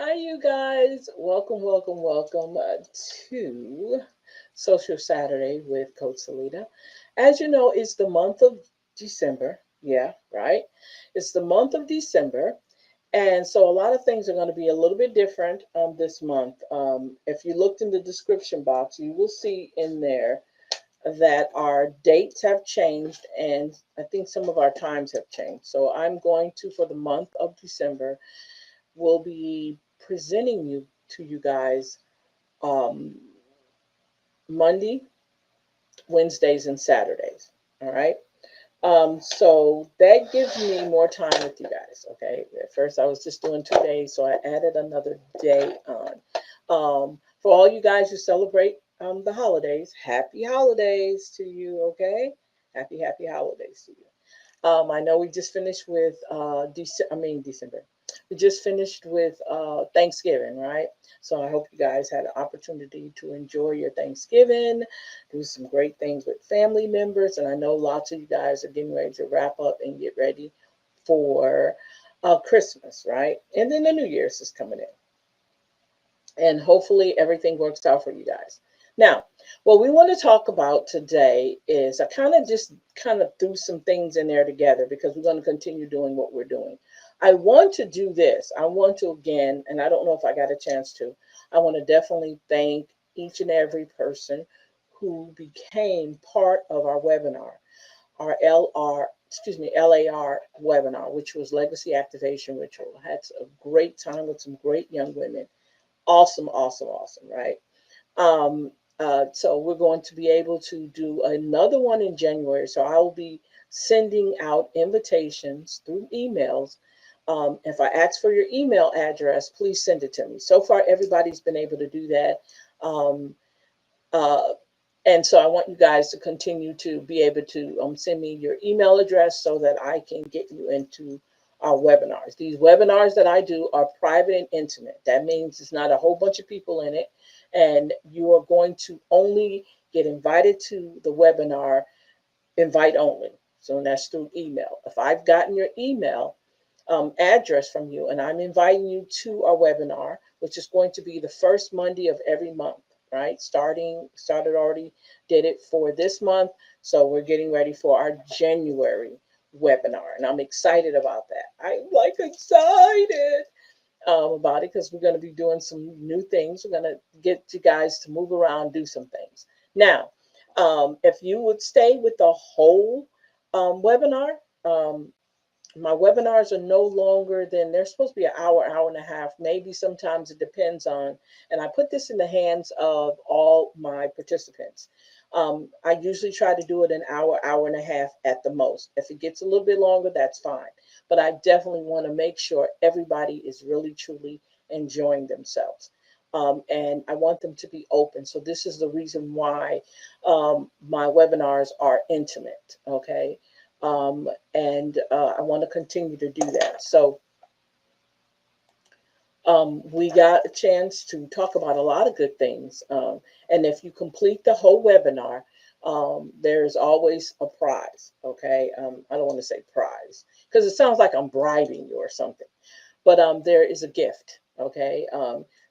Hi, you guys. Welcome to Social Saturday with Coach Celeta. As you know, it's the month of December. Yeah, right. It's the month of December. And so a lot of things are going to be a little bit different this month. If you looked in the description box, you will see in there that our dates have changed and I think some of our times have changed. So I'm going to, for the month of December, will be presenting you to you guys um, Monday, Wednesdays, and Saturdays. All right. So that gives me more time with you guys. Okay. At first, I was just doing 2 days, so I added another day on. For all you guys who celebrate the holidays, happy holidays to you. Okay. Happy holidays to you. I know we just finished with December. We just finished with Thanksgiving, right? So I hope you guys had an opportunity to enjoy your Thanksgiving, do some great things with family members, and I know lots of you guys are getting ready to wrap up and get ready for Christmas, right? And then the New Year's is coming in, and hopefully everything works out for you guys. Now, what we want to talk about today is I kind of threw some things in there together because we're going to continue doing what we're doing. I want to do this. I want to again, and I don't know if I got a chance to. I want to definitely thank each and every person who became part of our webinar, our LAR webinar, which was Legacy Activation Ritual. I had a great time with some great young women. Awesome, right? Um, so we're going to be able to do another one in January. So I will be sending out invitations through emails. If I ask for your email address, please send it to me. So far, everybody's been able to do that. Um, uh, and so I want you guys to continue to be able to send me your email address so that I can get you into our webinars. These webinars that I do are private and intimate. That means it's not a whole bunch of people in it, and you are going to only get invited to the webinar, invite only. So that's through email. If I've gotten your email address from you, and I'm inviting you to our webinar, which is going to be the first Monday of every month, right? Started already, did it for this month. So we're getting ready for our January webinar, and I'm excited about that. I'm like excited about it because we're going to be doing some new things. We're going to get you guys to move around, do some things. Now, if you would stay with the whole webinar, um, my webinars are no longer than they're supposed to be an hour and a half. Maybe sometimes it depends on, and I put this in the hands of all my participants. I usually try to do it an hour and a half at the most. If it gets a little bit longer, that's fine. But I definitely want to make sure everybody is really, truly enjoying themselves. And I want them to be open. So this is the reason why my webinars are intimate. Okay. And I want to continue to do that. So we got a chance to talk about a lot of good things. And if you complete the whole webinar, there's always a prize. Okay. I don't want to say prize because it sounds like I'm bribing you or something, but there is a gift. Okay.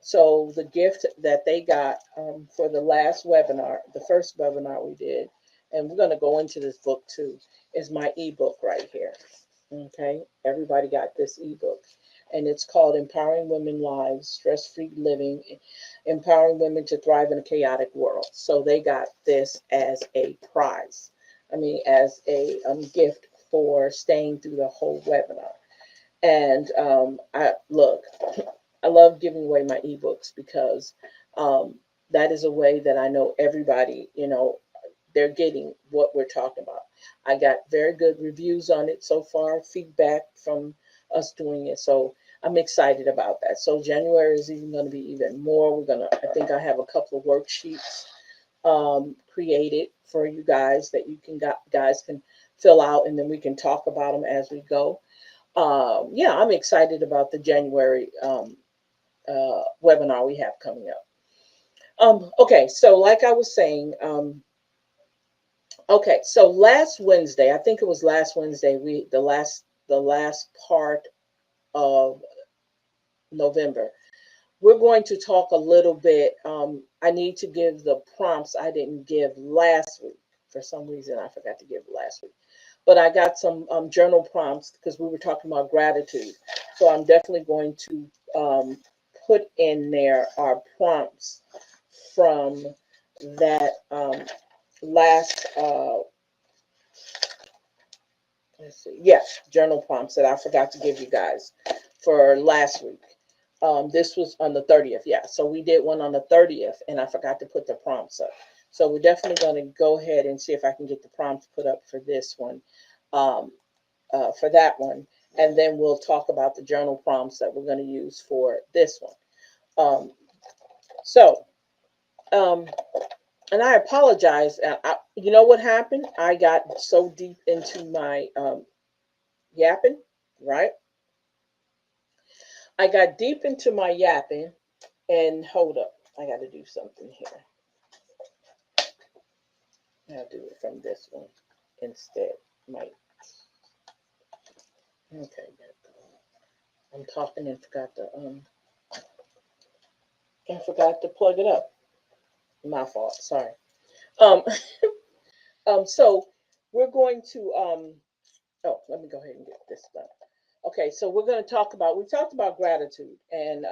So the gift that they got for the last webinar, the first webinar we did, and we're going to go into this book too, is my ebook right here. Okay, everybody got this ebook, and it's called Empowering Women Lives, Stress Free Living, Empowering Women to Thrive in a Chaotic World. So they got this as a prize, I mean, as a gift for staying through the whole webinar. And I look, I love giving away my ebooks because um, that is a way that I know everybody, they're getting what we're talking about. I got very good reviews on it so far, feedback from us doing it. So I'm excited about that. So January is even going to be even more. I think I have a couple of worksheets created for you guys that guys can fill out, and then we can talk about them as we go. Yeah, I'm excited about the January webinar we have coming up. Okay, so like I was saying, okay, so last Wednesday, I think it was last Wednesday, the last part of November, we're going to talk a little bit. I need to give the prompts I didn't give last week. For some reason, I forgot to give last week. But I got some journal prompts because we were talking about gratitude. So I'm definitely going to put in there our prompts from that last, let's see, yes, journal prompts that I forgot to give you guys for last week. This was on the 30th. Yeah. So we did one on the 30th and I forgot to put the prompts up. So we're definitely going to go ahead and see if I can get the prompts put up for this one, for that one. And then we'll talk about the journal prompts that we're going to use for this one. Um, so, and I apologize. You know what happened? I got so deep into my yapping, right? I got deep into my yapping, and hold up, I got to do something here. I'll do it from this one instead. Might. Okay, I'm talking and forgot to plug it up. My fault. Sorry. Um, so we're going to oh, let me go ahead and get this done. Okay, so we're going to we talked about gratitude, and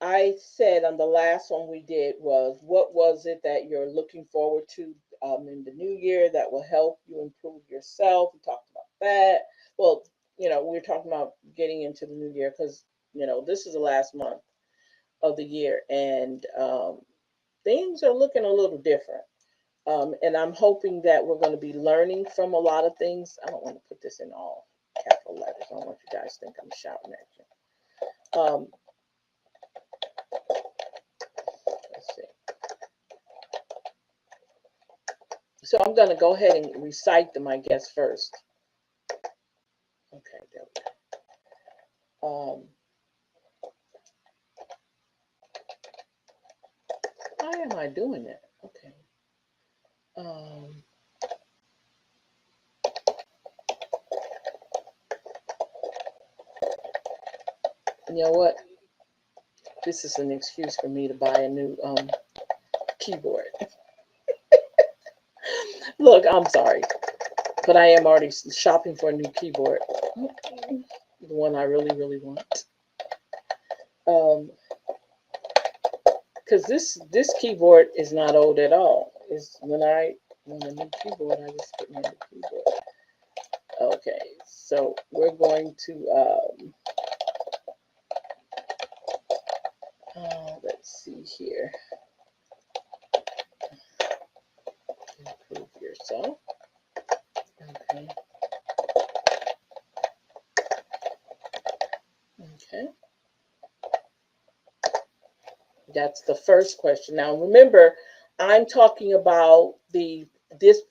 I said on the last one we did was, what was it that you're looking forward to in the new year that will help you improve yourself? We talked about that. Well, we're talking about getting into the new year because, this is the last month of the year, and things are looking a little different. And I'm hoping that we're going to be learning from a lot of things. I don't want to put this in all capital letters. I don't want you guys to think I'm shouting at you. Let's see. So I'm going to go ahead and recite them, I guess, first. Okay, there we go. Why am I doing that? Okay. You know what? This is an excuse for me to buy a new keyboard. Look, I'm sorry, but I am already shopping for a new keyboard. The one I really, really want. Because this keyboard is not old at all. It's when I want a new keyboard, I just get me a new keyboard. Okay, so we're going to let's see here. Improve yourself. Okay. Okay. That's the first question. Now remember, I'm talking about these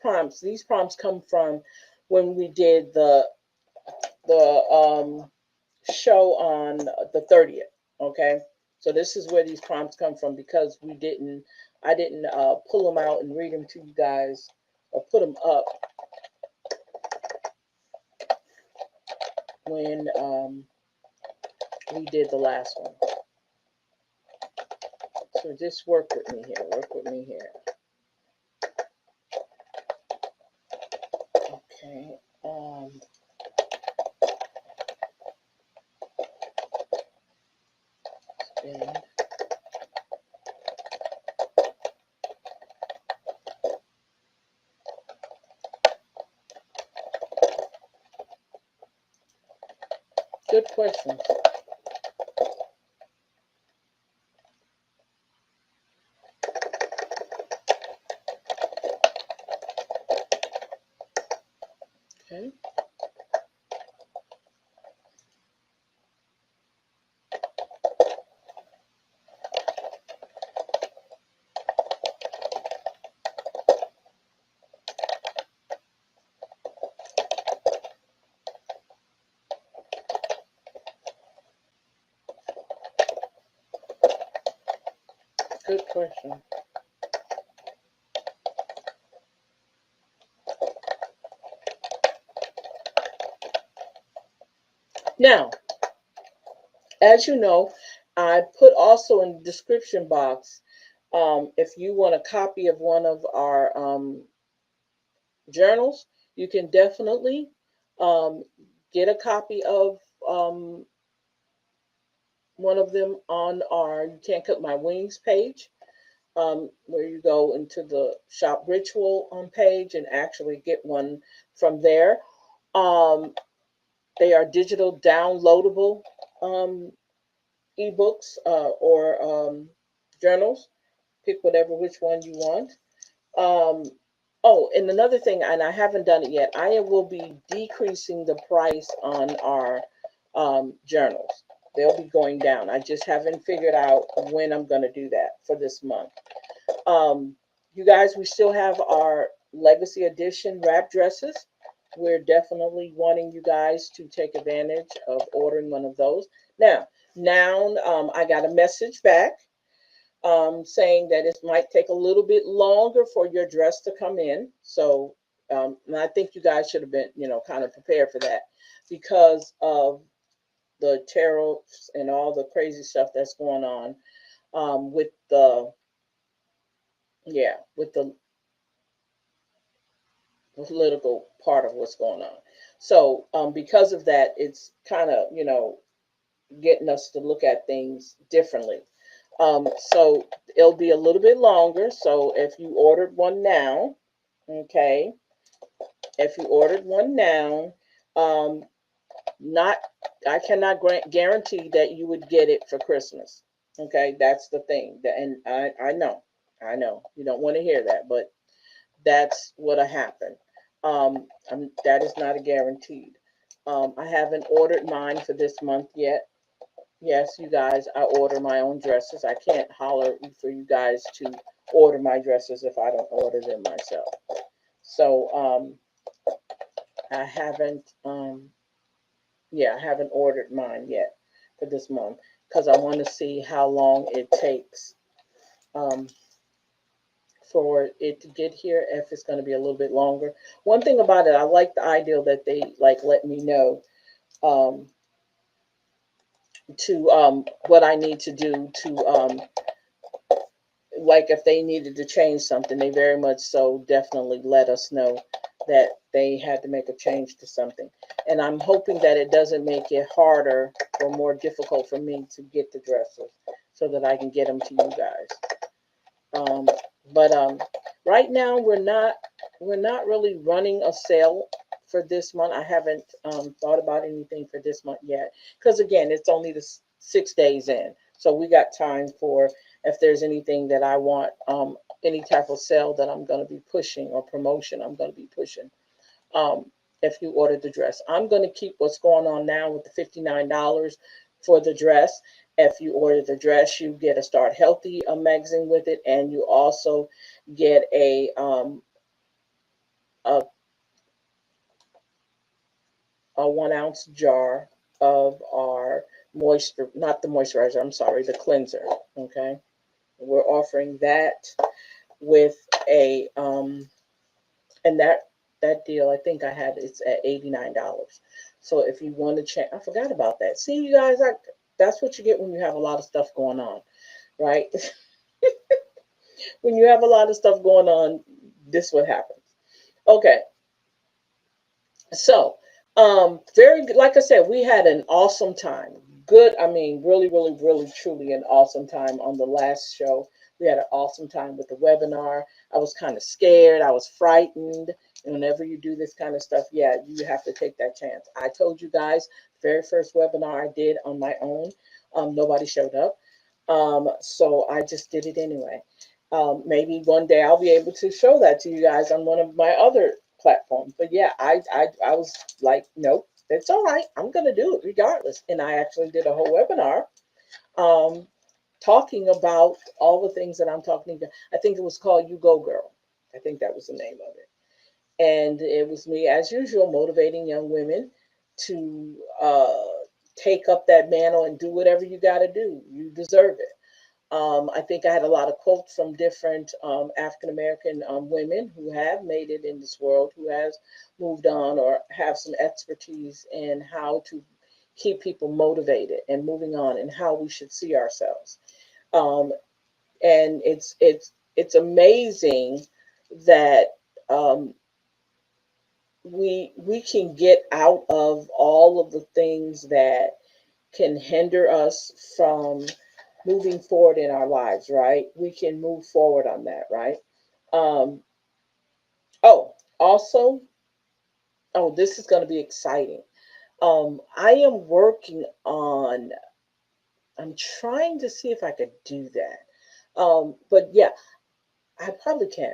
prompts. These prompts come from when we did the show on the 30th. Okay. So this is where these prompts come from because I didn't pull them out and read them to you guys or put them up when we did the last one. So just work with me here. Work with me here. Okay. Spin. Good questions. Okay. Good question. Now, as you know, I put also in the description box, if you want a copy of one of our journals, you can definitely um, get a copy of um, one of them on our You Can't Cut My Wings page, where you go into the Shop Ritual page and actually get one from there. Um, they are digital downloadable um, ebooks or journals. Pick whatever which one you want. Um, oh, and another thing, and I haven't done it yet, I will be decreasing the price on our journals. They'll be going down. I just haven't figured out when I'm going to do that for this month. Um, you guys, we still have our Legacy Edition wrap dresses. We're definitely wanting you guys to take advantage of ordering one of those. Now, I got a message back saying that it might take a little bit longer for your dress to come in. So, and I think you guys should have been, kind of prepared for that because of the tariffs and all the crazy stuff that's going on with the, yeah, with the political part of what's going on. So, because of that, it's kind of, getting us to look at things differently. So it'll be a little bit longer. So if you ordered one now, okay, if you ordered one now, um, not I cannot guarantee that you would get it for Christmas. Okay, that's the thing. And I know you don't want to hear that, but that's what'll happen. That is not a guaranteed. I haven't ordered mine for this month yet. Yes, you guys, I order my own dresses. I can't holler for you guys to order my dresses if I don't order them myself. So I haven't, I haven't ordered mine yet for this month because I want to see how long it takes um, for it to get here. If it's going to be a little bit longer. One thing about it, I like the idea that they like let me know um, to what I need to do to like if they needed to change something, they very much so definitely let us know that they had to make a change to something. And I'm hoping that it doesn't make it harder or more difficult for me to get the dresses so that I can get them to you guys. Um, but right now we're not really running a sale for this month. I haven't thought about anything for this month yet because again, it's only the 6 days in, so we got time for if there's anything that I want, any type of sale that I'm going to be pushing or promotion I'm going to be pushing. Um, if you order the dress, I'm going to keep what's going on now with the $59 for the dress. If you order the dress, you get a Start Healthy magazine with it, and you also get a, a 1 ounce jar of our moisture, not the moisturizer, I'm sorry, the cleanser. Okay, we're offering that with a and that deal I think I had it's at $89. So if you want to check, I forgot about that. See, you guys, that's what you get when you have a lot of stuff going on, right? When you have a lot of stuff going on, this what happens. Okay, so very good. Like I said, we had an awesome time. Good, I mean, really, really, really, truly an awesome time on the last show. We had an awesome time with the webinar. I was kind of scared. I was frightened. And whenever you do this kind of stuff, yeah, you have to take that chance. I told you guys, very first webinar I did on my own. Nobody showed up. So I just did it anyway. Maybe one day I'll be able to show that to you guys on one of my other platforms. But yeah, I was like, nope, it's all right. I'm gonna do it regardless. And I actually did a whole webinar um, talking about all the things that I'm talking about. I think it was called You Go Girl. I think that was the name of it. And it was me, as usual, motivating young women to take up that mantle and do whatever you got to do. You deserve it. I think I had a lot of quotes from different African American women who have made it in this world, who has moved on or have some expertise in how to keep people motivated and moving on, and how we should see ourselves. Um, and it's amazing that um, we can get out of all of the things that can hinder us from moving forward in our lives, right? We can move forward on that, right? Um, oh, also, oh, this is going to be exciting. I am working on, I'm trying to see if I could do that. But yeah, I probably can.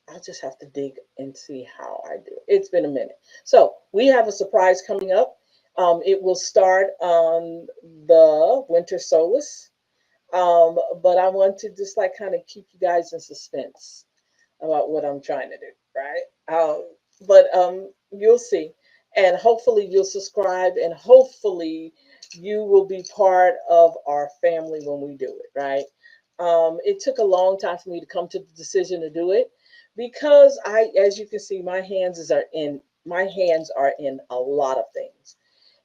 I'll just have to dig and see how I do it. It's been a minute. So we have a surprise coming up. It will start on the winter solstice. But I want to just like kind of keep you guys in suspense about what I'm trying to do, right? But you'll see, and hopefully you'll subscribe, and hopefully you will be part of our family when we do it, right? It took a long time for me to come to the decision to do it because as you can see, my hands are in a lot of things,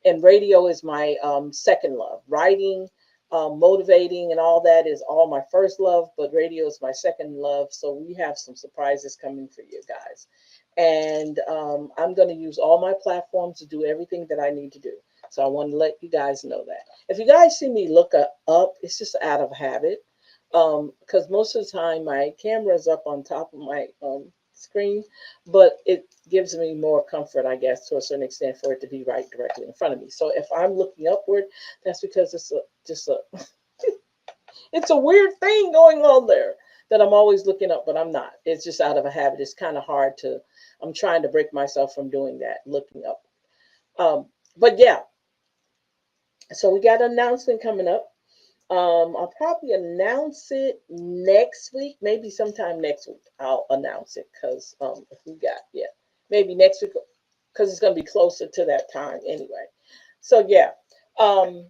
and radio is my second love. Writing, motivating, and all that is all my first love, but radio is my second love. So we have some surprises coming for you guys, and I'm going to use all my platforms to do everything that I need to do. So I want to let you guys know that. If you guys see me look up, it's just out of habit, because most of the time my camera is up on top of my screen, but it gives me more comfort, I guess, to a certain extent, for it to be right directly in front of me. So if I'm looking upward, that's because it's a weird thing going on there that I'm always looking up, but I'm not. It's just out of a habit. It's kind of hard to. I'm trying to break myself from doing that, looking up. But yeah, so we got an announcement coming up. I'll probably announce it next week, maybe sometime next week. I'll announce it because if we got, yeah, maybe next week, because it's going to be closer to that time anyway. So yeah, um,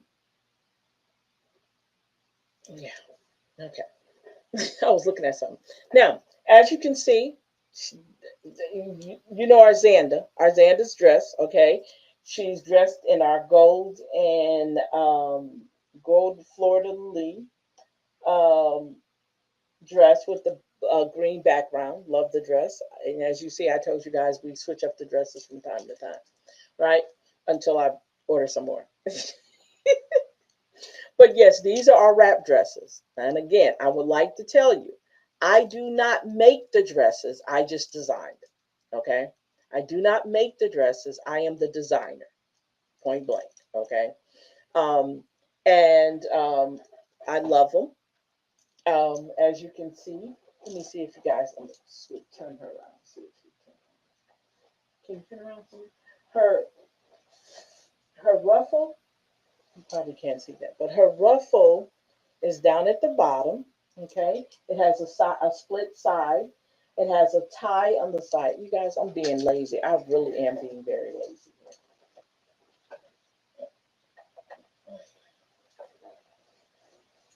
yeah, okay. I was looking at something. Now, as you can see, you know our Xanda's dress, okay? She's dressed in our gold and gold Florida Lee um, dress with the green background. Love the dress. And as you see, I told you guys we switch up the dresses from time to time, right? Until I order some more. But yes, these are our wrap dresses. And again, I would like to tell you, I do not make the dresses. I just designed them. Okay. I do not make the dresses. I am the designer, point blank. Okay. Um, and I love them. As you can see, let me see if you guys can turn her around. See if you can you turn around for me? Her her ruffle, you probably can't see that, but her ruffle is down at the bottom. Okay, it has a split side. It has a tie on the side. You guys, I'm being lazy. I really am being very lazy.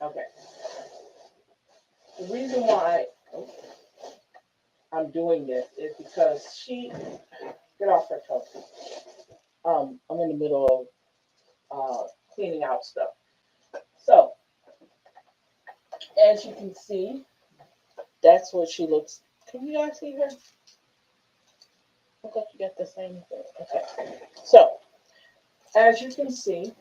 Okay, the reason why I'm doing this is because she get off her toe. I'm in the middle of cleaning out stuff. So as you can see, that's what she looks. Can you guys see her? Look like you got the same thing. Okay. So as you can see,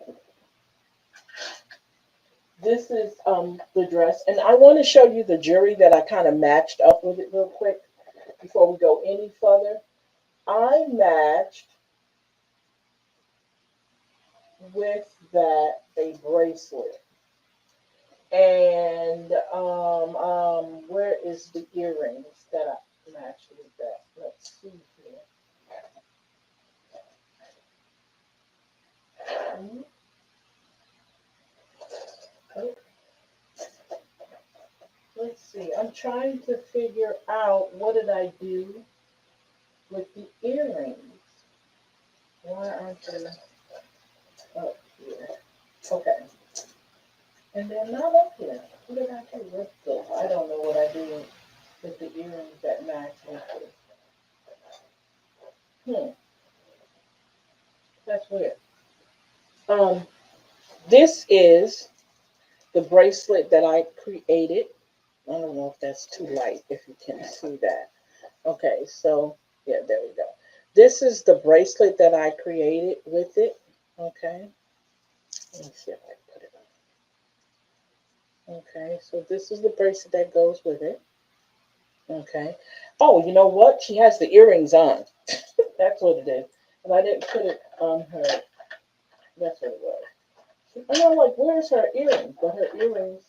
this is the dress, and I want to show you the jewelry that I kind of matched up with it real quick before we go any further. I matched with that a bracelet, and where is the earrings that I matched with that? Let's see here. Mhm. Oh, let's see. I'm trying to figure out what did I do with the earrings. Why aren't they up here? Okay. And they're not up here. What did I do with them? I don't know what I do with the earrings that match with this. Hmm. That's weird. Um, this is the bracelet that I created. I don't know if that's too light, if you can see that. Okay, so yeah, there we go. This is the bracelet that I created with it. Okay, let me see if I can put it on. Okay, so this is the bracelet that goes with it. Okay. Oh, you know what? She has the earrings on. That's what it is. And I didn't put it on her. That's what it was. And I'm like, where's her earrings? But her earrings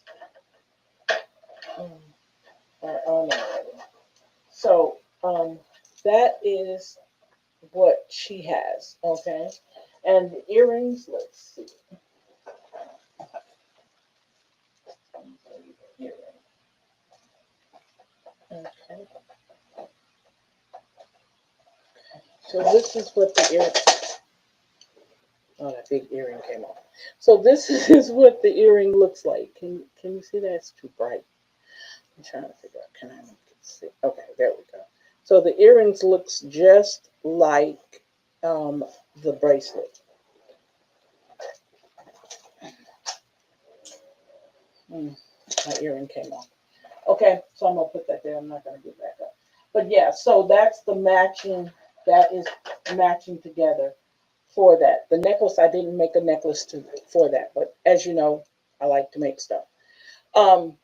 um, are on already. So that is what she has. Okay. And the earrings, let's see. Okay. So this is what the ear. Oh, that big earring came off. So this is what the earring looks like. Can you see that? It's too bright. I'm trying to figure out. Can I make it see? Okay, there we go. So the earrings looks just like um, the bracelet. Mm, my earring came off. Okay, so I'm gonna put that there. I'm not gonna get back up. But yeah, so that's the matching. That is matching together for that. The necklace, I didn't make a necklace for that, but as you know, I like to make stuff. Um,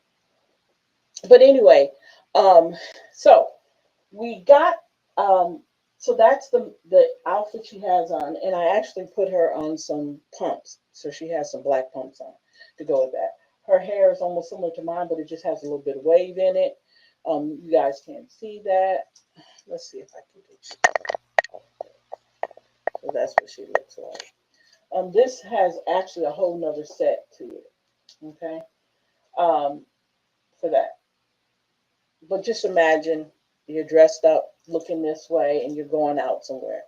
but anyway, um, so we got so that's the outfit she has on, and I actually put her on some pumps, so she has some black pumps on to go with that. Her hair is almost similar to mine, but it just has a little bit of wave in it. You guys can't see that. Let's see if I can do. So that's what she looks like. This has actually a whole nother set to it. Okay, um, for that. But just imagine you're dressed up, looking this way, and you're going out somewhere.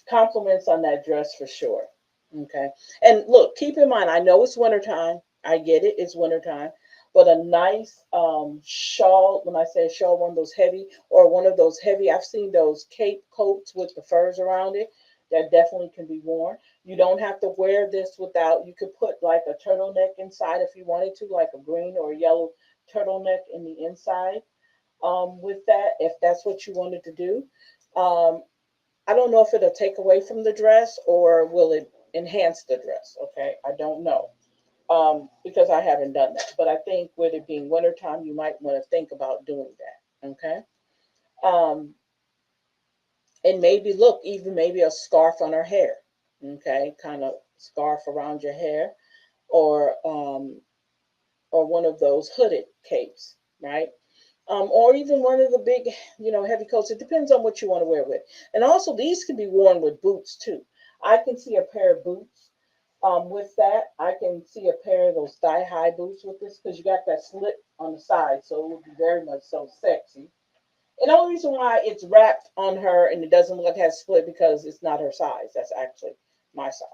Compliments on that dress for sure. Okay. And look, keep in mind, I know it's wintertime. I get it, it's wintertime. But a nice shawl, when I say shawl, one of those heavy, or one of those heavy, I've seen those cape coats with the furs around it. That definitely can be worn. You don't have to wear this without, you could put like a turtleneck inside if you wanted to, like a green or a yellow turtleneck in the inside with that, if that's what you wanted to do. Um, I don't know if it'll take away from the dress or will it enhance the dress. Okay, I don't know because I haven't done that. But I think with it being wintertime, you might want to think about doing that. Okay, um, and maybe look, even maybe a scarf on her hair. Okay, kind of scarf around your hair, or one of those hooded capes, right? Or even one of the big, heavy coats. It depends on what you want to wear with. And also, these can be worn with boots too. I can see a pair of boots with that. I can see a pair of those thigh-high boots with this because you got that slit on the side, so it would be very much so sexy. And the only reason why it's wrapped on her and it doesn't look like it has split because it's not her size. That's actually my size.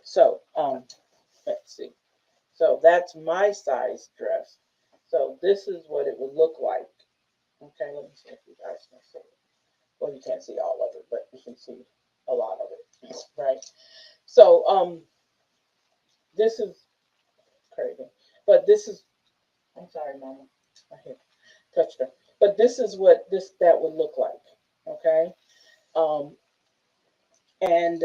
So let's see. So that's my size dress. So this is what it would look like. Okay, let me see if you guys can see it. Well, you can't see all of it, but you can see a lot of it, right? So, this is crazy, but this is. I'm sorry, Mama. I hit touched her. But this is what that would look like. Okay, um, and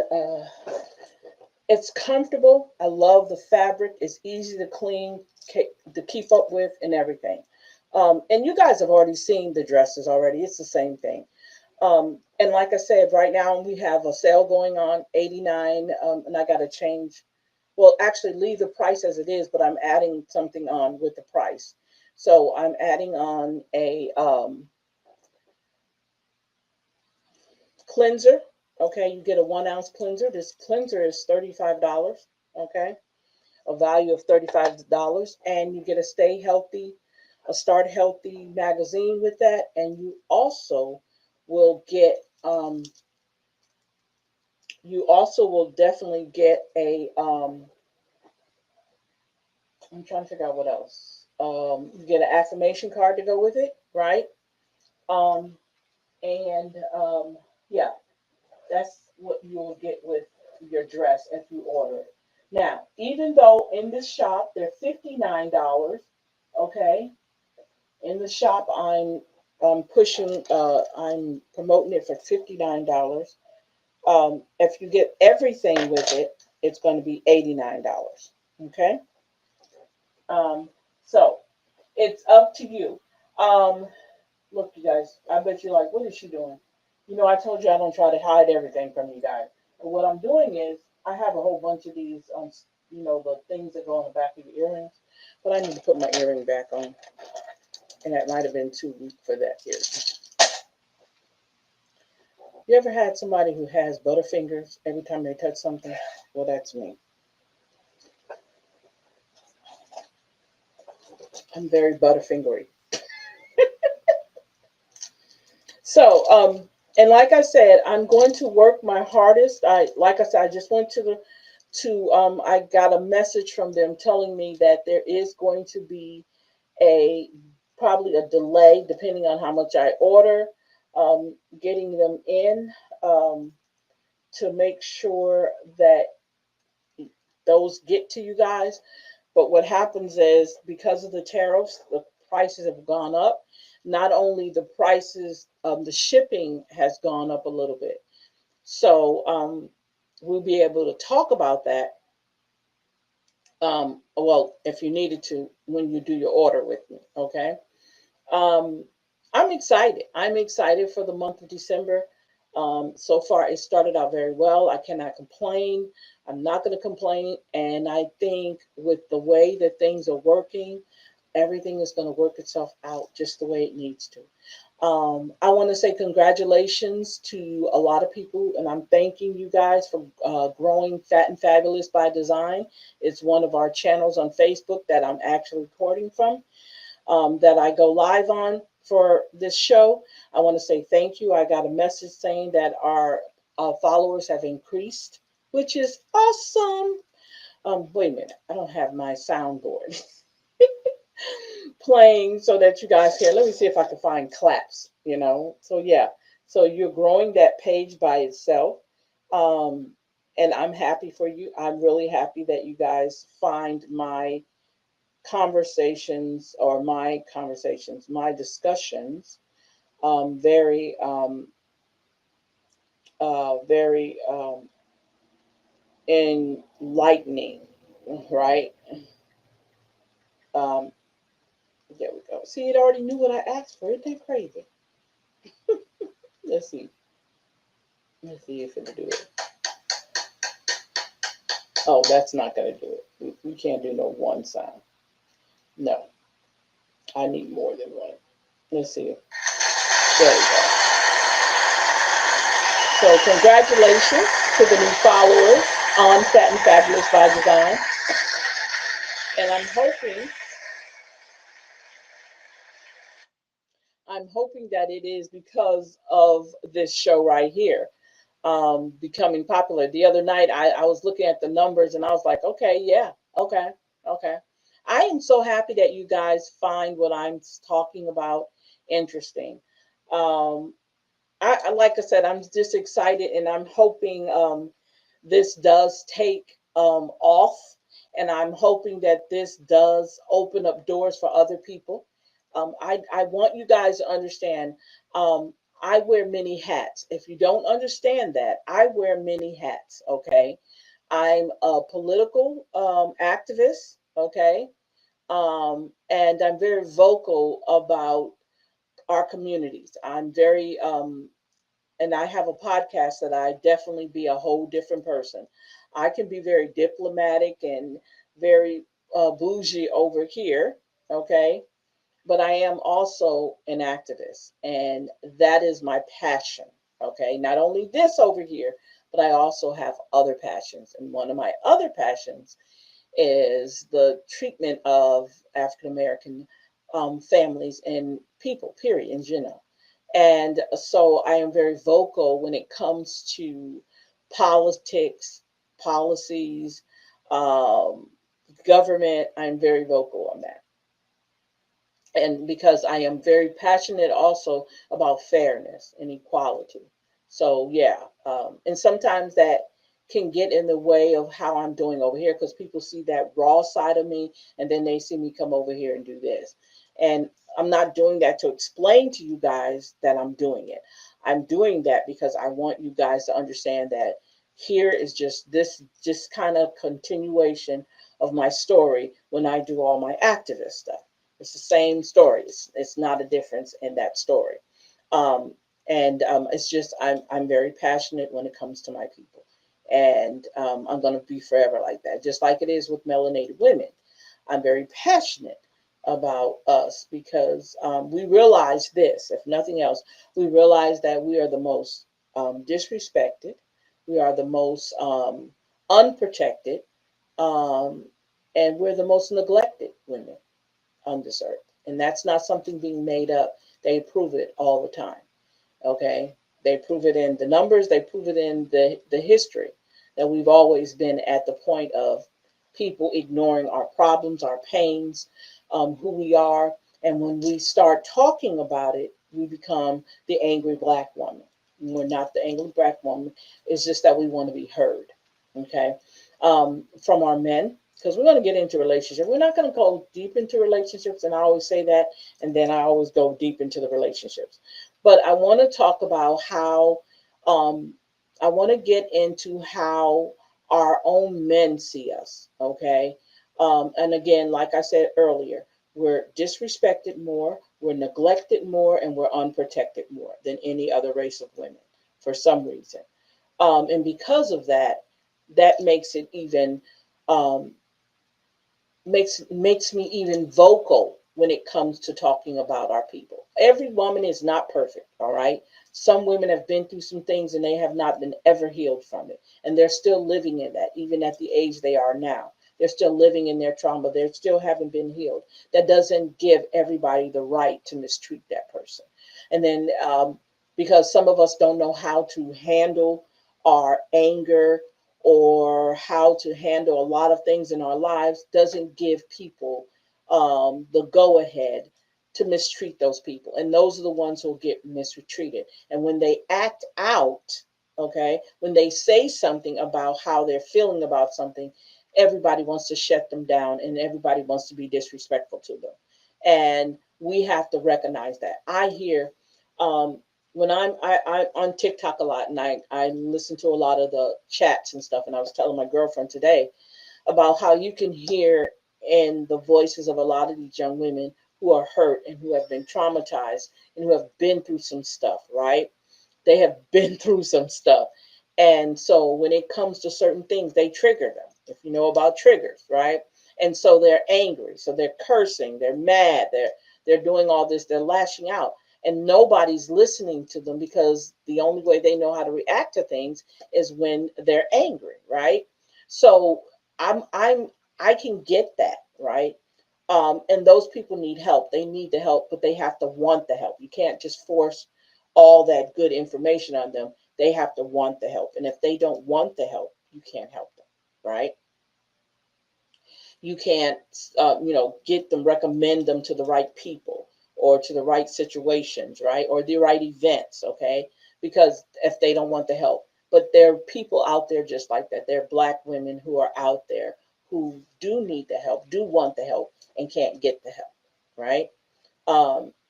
it's comfortable. I love the fabric. It's easy to clean, to keep up with, and everything. And you guys have already seen the dresses already. It's the same thing. And like I said, right now we have a sale going on, 89, and I got to change. Well, actually, leave the price as it is, but I'm adding something on with the price. So I'm adding on a cleanser. Okay, you get a 1 ounce cleanser. This cleanser is $35. Okay, a value of $35, and you get a Stay Healthy, a Start Healthy magazine with that, and will get um, you also will definitely get a I'm trying to figure out what else. You get an affirmation card to go with it, right? Um, and yeah, that's what you'll get with your dress if you order it. Now, even though in the shop they're $59, okay, in the shop I'm promoting it for $59. If you get everything with it, it's going to be $89. Okay. Um, so it's up to you. Um, Look, you guys, I bet you're like, what is she doing? I told you I don't try to hide everything from you guys. But what I'm doing is I have a whole bunch of these, the things that go on the back of your earrings. But I need to put my earring back on, and that might have been too weak for that here. You ever had somebody who has butterfingers every time they touch something? Well, that's me. I'm very butterfingery. So, and like I said, I'm going to work my hardest. Like I said, I just went I got a message from them telling me that there is going to be a probably a delay depending on how much I order, getting them in, um, to make sure that those get to you guys. But what happens is because of the tariffs, the prices have gone up. Not only the prices, the shipping has gone up a little bit. So we'll be able to talk about that. Well, if you needed to, when you do your order with me, okay? Um, I'm excited. I'm excited for the month of December. So far, it started out very well. I cannot complain. I'm not going to complain. And I think with the way that things are working, everything is going to work itself out just the way it needs to. I want to say congratulations to a lot of people, and I'm thanking you guys for growing Fat and Fabulous by Design. It's one of our channels on Facebook that I'm actually recording from, that I go live on for this show. I want to say thank you. I got a message saying that our followers have increased, which is awesome. Wait a minute, I don't have my soundboard playing so that you guys hear. Let me see if I can find claps. So yeah, so you're growing that page by itself. Um, and I'm happy for you. I'm really happy that you guys find my discussions, very, very enlightening, right? Um, there we go. See, it already knew what I asked for. Isn't that crazy? Let's see. Let's see if it'll do it. Oh, that's not going to do it. We can't do no one sound. No, I need more than one. Let's see. There we go. So congratulations to the new followers on Fat and Fabulous by Design. And I'm hoping that it is because of this show right here, becoming popular. The other night, I was looking at the numbers and I was like, okay, yeah, okay, okay. I am so happy that you guys find what I'm talking about interesting. Um, like I said, I'm just excited, and I'm hoping this does take off, and I'm hoping that this does open up doors for other people. I want you guys to understand. I wear many hats. If you don't understand that, I wear many hats. Okay, I'm a political activist. Okay, and I'm very vocal about our communities. I'm very and I have a podcast that I definitely be a whole different person. I can be very diplomatic and very bougie over here, okay? But I am also an activist, and that is my passion, okay? Not only this over here, but I also have other passions. And one of my other passions is the treatment of African American families and people, period, in general. And so I am very vocal when it comes to politics, policies, um, government. I'm very vocal on that. And because I am very passionate also about fairness and equality. So, yeah. And sometimes that can get in the way of how I'm doing over here, because people see that raw side of me and then they see me come over here and do this. And I'm not doing that to explain to you guys that I'm doing it. I'm doing that because I want you guys to understand that here is just this, just kind of continuation of my story when I do all my activist stuff. It's the same story. It's not a difference in that story. Um, and it's just I'm very passionate when it comes to my people, and I'm going to be forever like that, just like it is with melanated women. I'm very passionate about us because we realize this, if nothing else, we realize that we are the most disrespected, we are the most unprotected, um, and we're the most neglected women on this earth. And that's not something being made up. They prove it all the time. Okay, they prove it in the numbers, they prove it in the history, that we've always been at the point of people ignoring our problems, our pains, who we are. And when we start talking about it, we become the angry black woman. We're not the angry black woman. It's just that we want to be heard. Okay, from our men, because we're going to get into relationships. We're not going to go deep into relationships, and I always say that, and then I always go deep into the relationships. But I want to talk about how, um, I want to get into how our own men see us, okay? And again, like I said earlier, we're disrespected more, we're neglected more, and we're unprotected more than any other race of women for some reason. And because of that, that makes it even um, makes me even vocal when it comes to talking about our people. Every woman is not perfect, all right? Some women have been through some things and they have not been ever healed from it. And they're still living in that, even at the age they are now. They're still living in their trauma. They still haven't been healed. That doesn't give everybody the right to mistreat that person. And then because some of us don't know how to handle our anger or how to handle a lot of things in our lives, doesn't give people the go ahead to mistreat those people. And those are the ones who get mistreated. And when they act out, okay, when they say something about how they're feeling about something, everybody wants to shut them down and everybody wants to be disrespectful to them. And we have to recognize that. I hear um, when I on TikTok a lot, and I listen to a lot of the chats and stuff. And I was telling my girlfriend today about how you can hear in the voices of a lot of these young women who are hurt and who have been traumatized and who have been through some stuff, right? They have been through some stuff. And so when it comes to certain things, they trigger them, if you know about triggers, right? And so they're angry. So they're cursing, they're mad, they're doing all this, they're lashing out. And nobody's listening to them because the only way they know how to react to things is when they're angry, right? So I'm I can get that, right? And those people need help. They need the help, but they have to want the help. You can't just force all that good information on them. They have to want the help. And if they don't want the help, you can't help them, right? You can't, get them, recommend them to the right people or to the right situations, right? Or the right events, okay? Because if they don't want the help. But there are people out there just like that. There are black women who are out there who do need the help, do want the help, and can't get the help, right?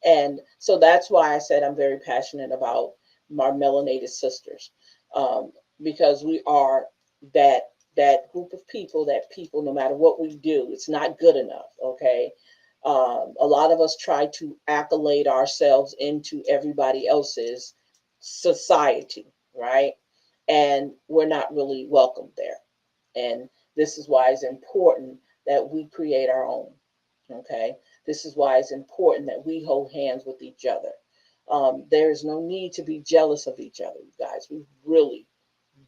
And so that's why I said I'm very passionate about my melanated sisters, um, because we are that that group of people, that people, no matter what we do, it's not good enough. Okay. A lot of us try to accolade ourselves into everybody else's society, right? And we're not really welcome there. And this is why it's important that we create our own. Okay. This is why it's important that we hold hands with each other. There is no need to be jealous of each other, you guys. We really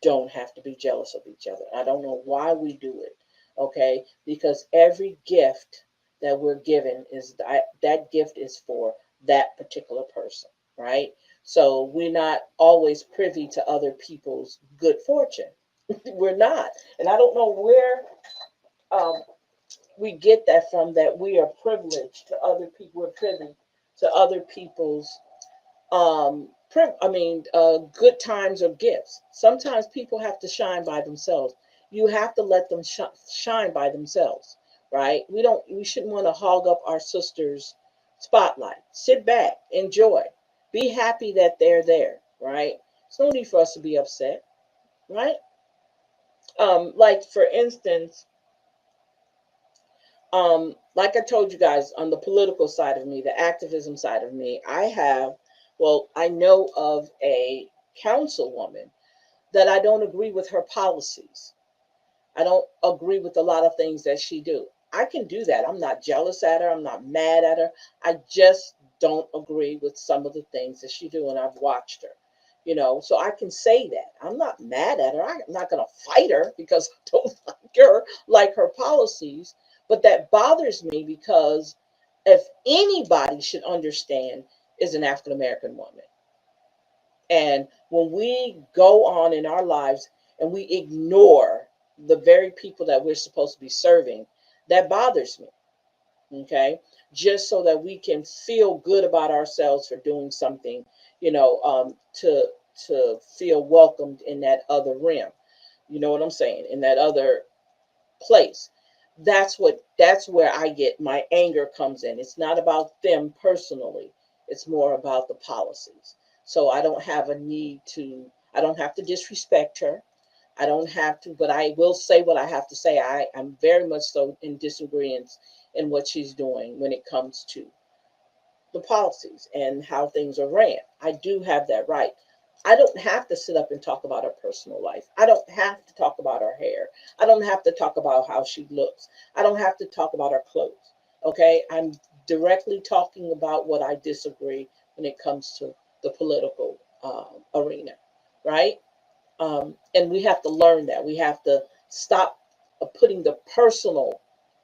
don't have to be jealous of each other. I don't know why we do it. Okay. Because every gift that we're given is that gift is for that particular person, right? So we're not always privy to other people's good fortune. We're not. And I don't know where um, we get that from, that we are privileged to other people. We're privy to other people's good times or gifts. Sometimes people have to shine by themselves. You have to let them shine by themselves, right? We shouldn't want to hog up our sisters' spotlight. Sit back, enjoy, be happy that they're there, right? There's no need for us to be upset, right? Like for instance, like I told you guys, on the political side of me, the activism side of me, I know of a councilwoman that I don't agree with her policies. I don't agree with a lot of things that she do. I can do that. I'm not jealous at her. I'm not mad at her. I just don't agree with some of the things that she do, and I've watched her. So I can say that. I'm not mad at her. I'm not going to fight her because I don't like her policies. But that bothers me because if anybody should understand is an African American woman. And when we go on in our lives and we ignore the very people that we're supposed to be serving, that bothers me. Okay. Just so that we can feel good about ourselves for doing something, to feel welcomed in that other realm. You know what I'm saying? In that other place. That's where I get my anger comes in. It's not about them personally. It's more about the policies. So I don't have to disrespect her. I don't have to, but I will say what I have to say. I'm very much so in disagreement in what she's doing when it comes to the policies and how things are ran. I do have that right. I don't have to sit up and talk about her personal life. I don't have to talk about her hair. I don't have to talk about how she looks. I don't have to talk about her clothes. Okay? I'm directly talking about what I disagree when it comes to the political arena, right? And we have to learn that. We have to stop putting the personal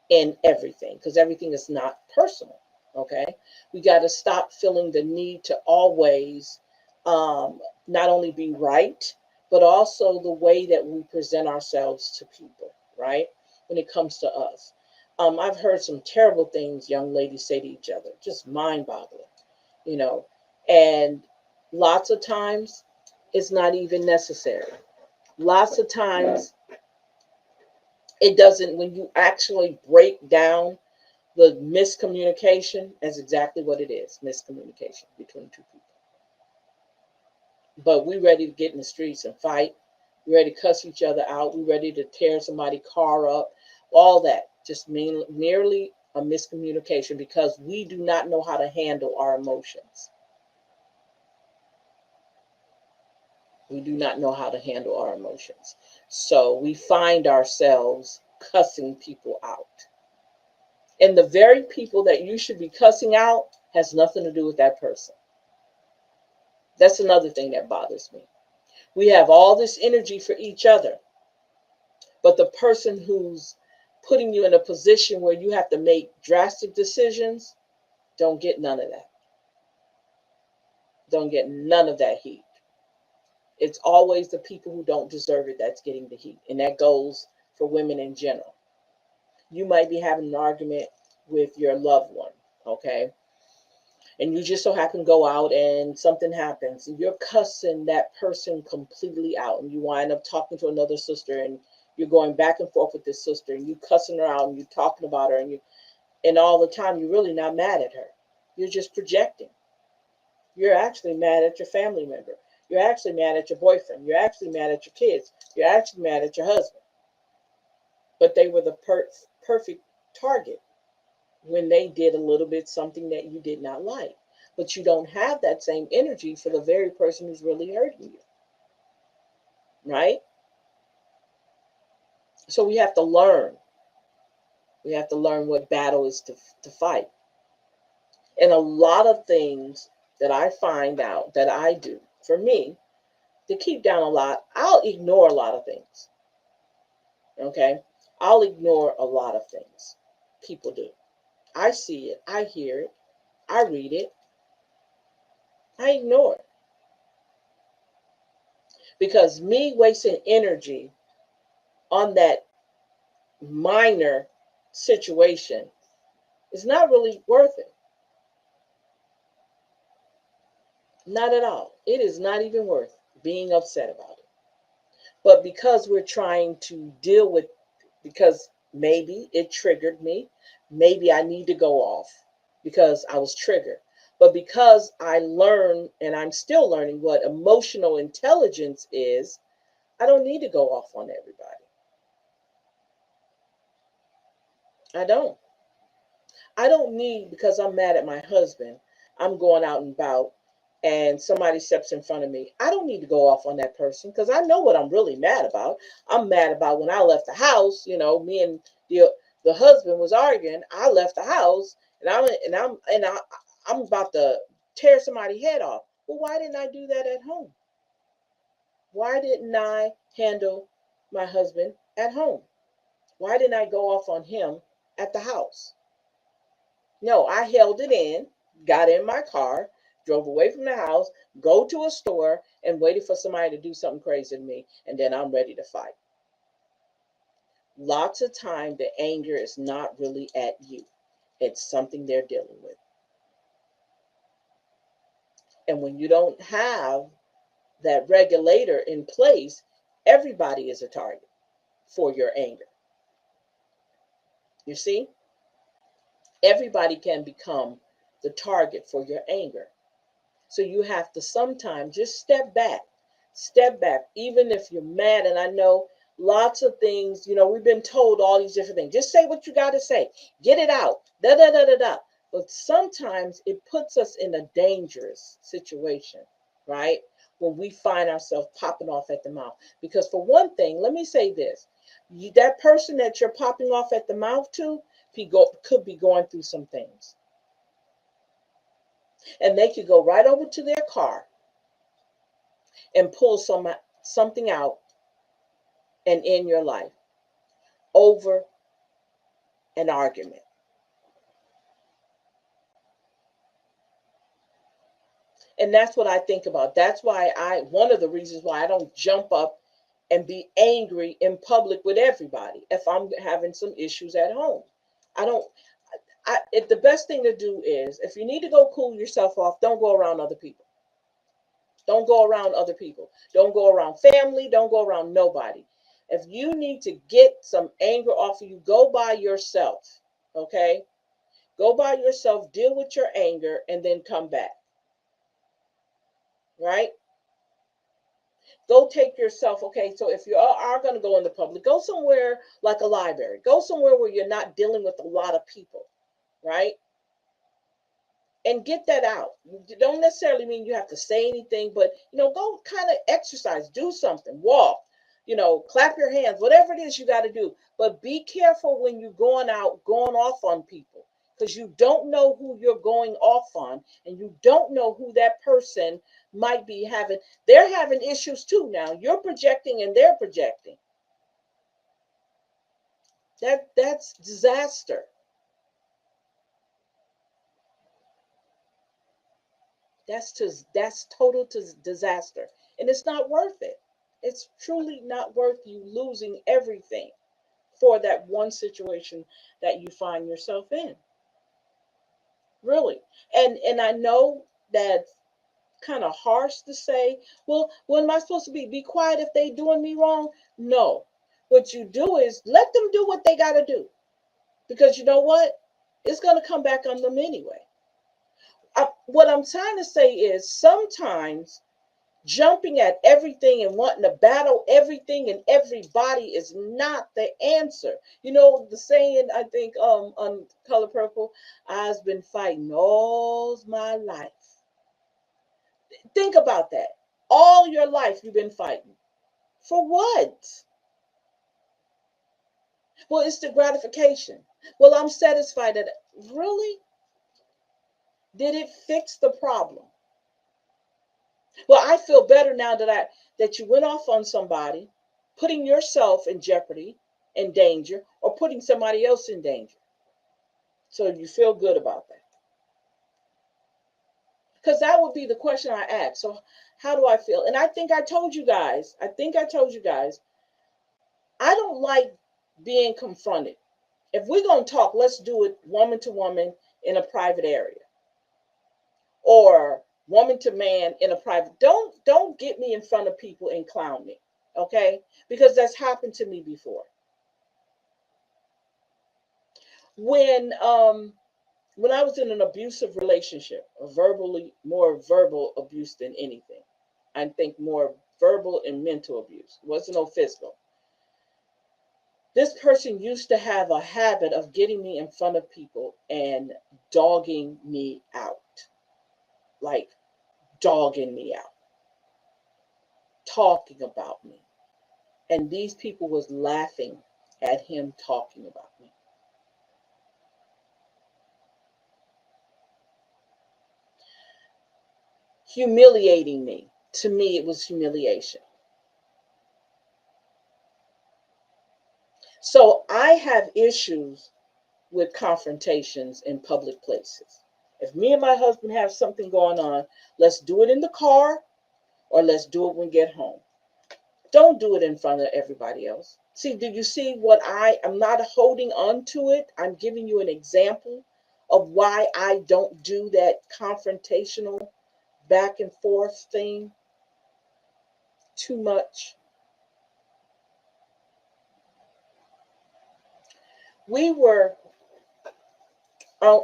in everything because everything is not personal. Okay, we got to stop feeling the need to always not only be right, but also the way that we present ourselves to people, right? When it comes to us. I've heard some terrible things young ladies say to each other, just mind boggling, you know, and lots of times it's not even necessary. Lots of times it doesn't, when you actually break down the miscommunication, is exactly what it is, miscommunication between two people. But we ready to get in the streets and fight. We ready to cuss each other out. We ready to tear somebody's car up. All that just merely a miscommunication because we do not know how to handle our emotions. We do not know how to handle our emotions. So we find ourselves cussing people out. And the very people that you should be cussing out has nothing to do with that person. That's another thing that bothers me. We have all this energy for each other, but the person who's putting you in a position where you have to make drastic decisions don't get none of that. Don't get none of that heat. It's always the people who don't deserve it that's getting the heat. And that goes for women in general. You might be having an argument with your loved one, okay? And you just so happen to go out and something happens and you're cussing that person completely out and you wind up talking to another sister and you're going back and forth with this sister and you cussing her out and you're talking about her and all the time you're really not mad at her. You're just projecting. You're actually mad at your family member. You're actually mad at your boyfriend. You're actually mad at your kids. You're actually mad at your husband. But they were the perfect target when they did a little bit something that you did not like. But you don't have that same energy for the very person who's really hurting you. Right? So we have to learn. We have to learn what battle is to fight. And a lot of things that I find out that I do, for me, to keep down a lot, I'll ignore a lot of things. Okay? I'll ignore a lot of things people do. I see it, I hear it, I read it, I ignore it. Because me wasting energy on that minor situation is not really worth it. Not at all. It is not even worth being upset about it. But because we're trying to deal with, because maybe it triggered me, maybe I need to go off because I was triggered. But because I learned, and I'm still learning what emotional intelligence is, I don't need to go off on everybody. I don't. I don't need, because I'm mad at my husband, I'm going out and about and somebody steps in front of me. I don't need to go off on that person because I know what I'm really mad about. I'm mad about when I left the house, me and the husband was arguing. I left the house and I'm about to tear somebody's head off. Well, why didn't I do that at home? Why didn't I handle my husband at home? Why didn't I go off on him at the house? No, I held it in, got in my car, drove away from the house, go to a store, and waited for somebody to do something crazy to me, and then I'm ready to fight. Lots of time, the anger is not really at you, it's something they're dealing with. And when you don't have that regulator in place, everybody is a target for your anger. You see, everybody can become the target for your anger. So you have to sometimes just step back, even if you're mad. And I know lots of things, we've been told all these different things. Just say what you got to say, get it out, da da da da da. But sometimes it puts us in a dangerous situation, right? When we find ourselves popping off at the mouth. Because for one thing, let me say this, that person that you're popping off at the mouth to could be going through some things. And they could go right over to their car and pull something out and in your life over an argument. And that's what I think about. That's why one of the reasons why I don't jump up and be angry in public with everybody if I'm having some issues at home. I don't, if the best thing to do is, if you need to go cool yourself off, don't go around other people. Don't go around other people. Don't go around family. Don't go around nobody. If you need to get some anger off of you, go by yourself. Okay? Go by yourself, deal with your anger, and then come back. Right? Go take yourself. Okay, so if you are going to go in the public, go somewhere like a library. Go somewhere where you're not dealing with a lot of people. Right? And get that out. You don't necessarily mean you have to say anything, but go kind of exercise, do something, walk, clap your hands, whatever it is you got to do. But be careful when you're going out, going off on people, because you don't know who you're going off on, and you don't know who that person might be having. They're having issues too now. You're projecting and they're projecting. That's disaster. That's total disaster, and it's not worth it. It's truly not worth you losing everything for that one situation that you find yourself in. Really. And I know that's kind of harsh to say, well, what am I supposed to be quiet if they doing me wrong? No. What you do is let them do what they got to do, because you know what? It's going to come back on them anyway. What I'm trying to say is sometimes jumping at everything and wanting to battle everything and everybody is not the answer. The saying, I think, on Color Purple, I've been fighting all my life. Think about that. All your life you've been fighting. For what? Well, it's the gratification. Well, I'm satisfied that. Really? Did it fix the problem? Well, I feel better now that you went off on somebody, putting yourself in jeopardy, in danger, or putting somebody else in danger. So you feel good about that. Because that would be the question I ask. So how do I feel? And I think I told you guys, I don't like being confronted. If we're going to talk, let's do it woman to woman in a private area. Or woman to man in a private. Don't get me in front of people and clown me, okay? Because that's happened to me before. When I was in an abusive relationship, more verbal abuse than anything. I think more verbal and mental abuse. It wasn't no physical. This person used to have a habit of getting me in front of people and dogging me out. Like dogging me out, talking about me. And these people was laughing at him talking about me. Humiliating me. To me, it was humiliation. So I have issues with confrontations in public places. If me and my husband have something going on, let's do it in the car or let's do it when we get home. Don't do it in front of everybody else. See, do you see what I'm not holding on to it? I'm giving you an example of why I don't do that confrontational back and forth thing too much. We were uh,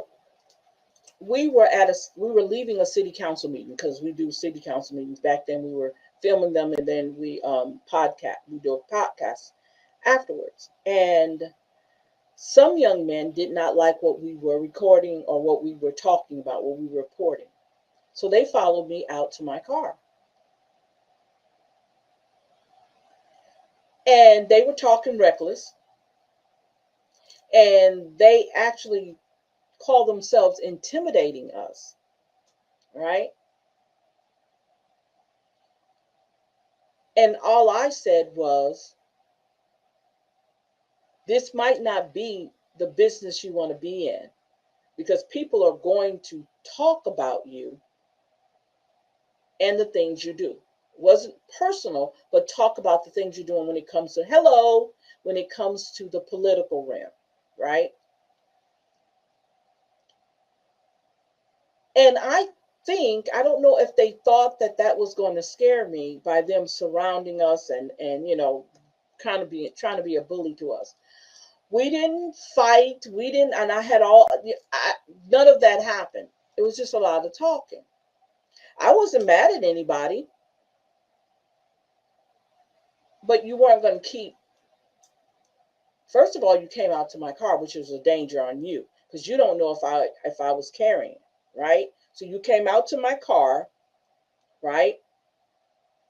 we were leaving a city council meeting because we do city council meetings. Back then we were filming them and then we do a podcast afterwards. And some young men did not like what we were recording or what we were talking about, what we were reporting. So they followed me out to my car. And they were talking reckless. And they actually called themselves intimidating us, right? And all I said was, this might not be the business you want to be in because people are going to talk about you and the things you do. It wasn't personal, but talk about the things you're doing when it comes to when it comes to the political realm, right? And I don't know if they thought that that was going to scare me by them surrounding us and kind of trying to be a bully to us. We didn't fight. We didn't, and none of that happened. It was just a lot of talking. I wasn't mad at anybody, but you weren't going to keep. First of all, you came out to my car, which was a danger on you because you don't know if I was carrying, right? So you came out to my car, right?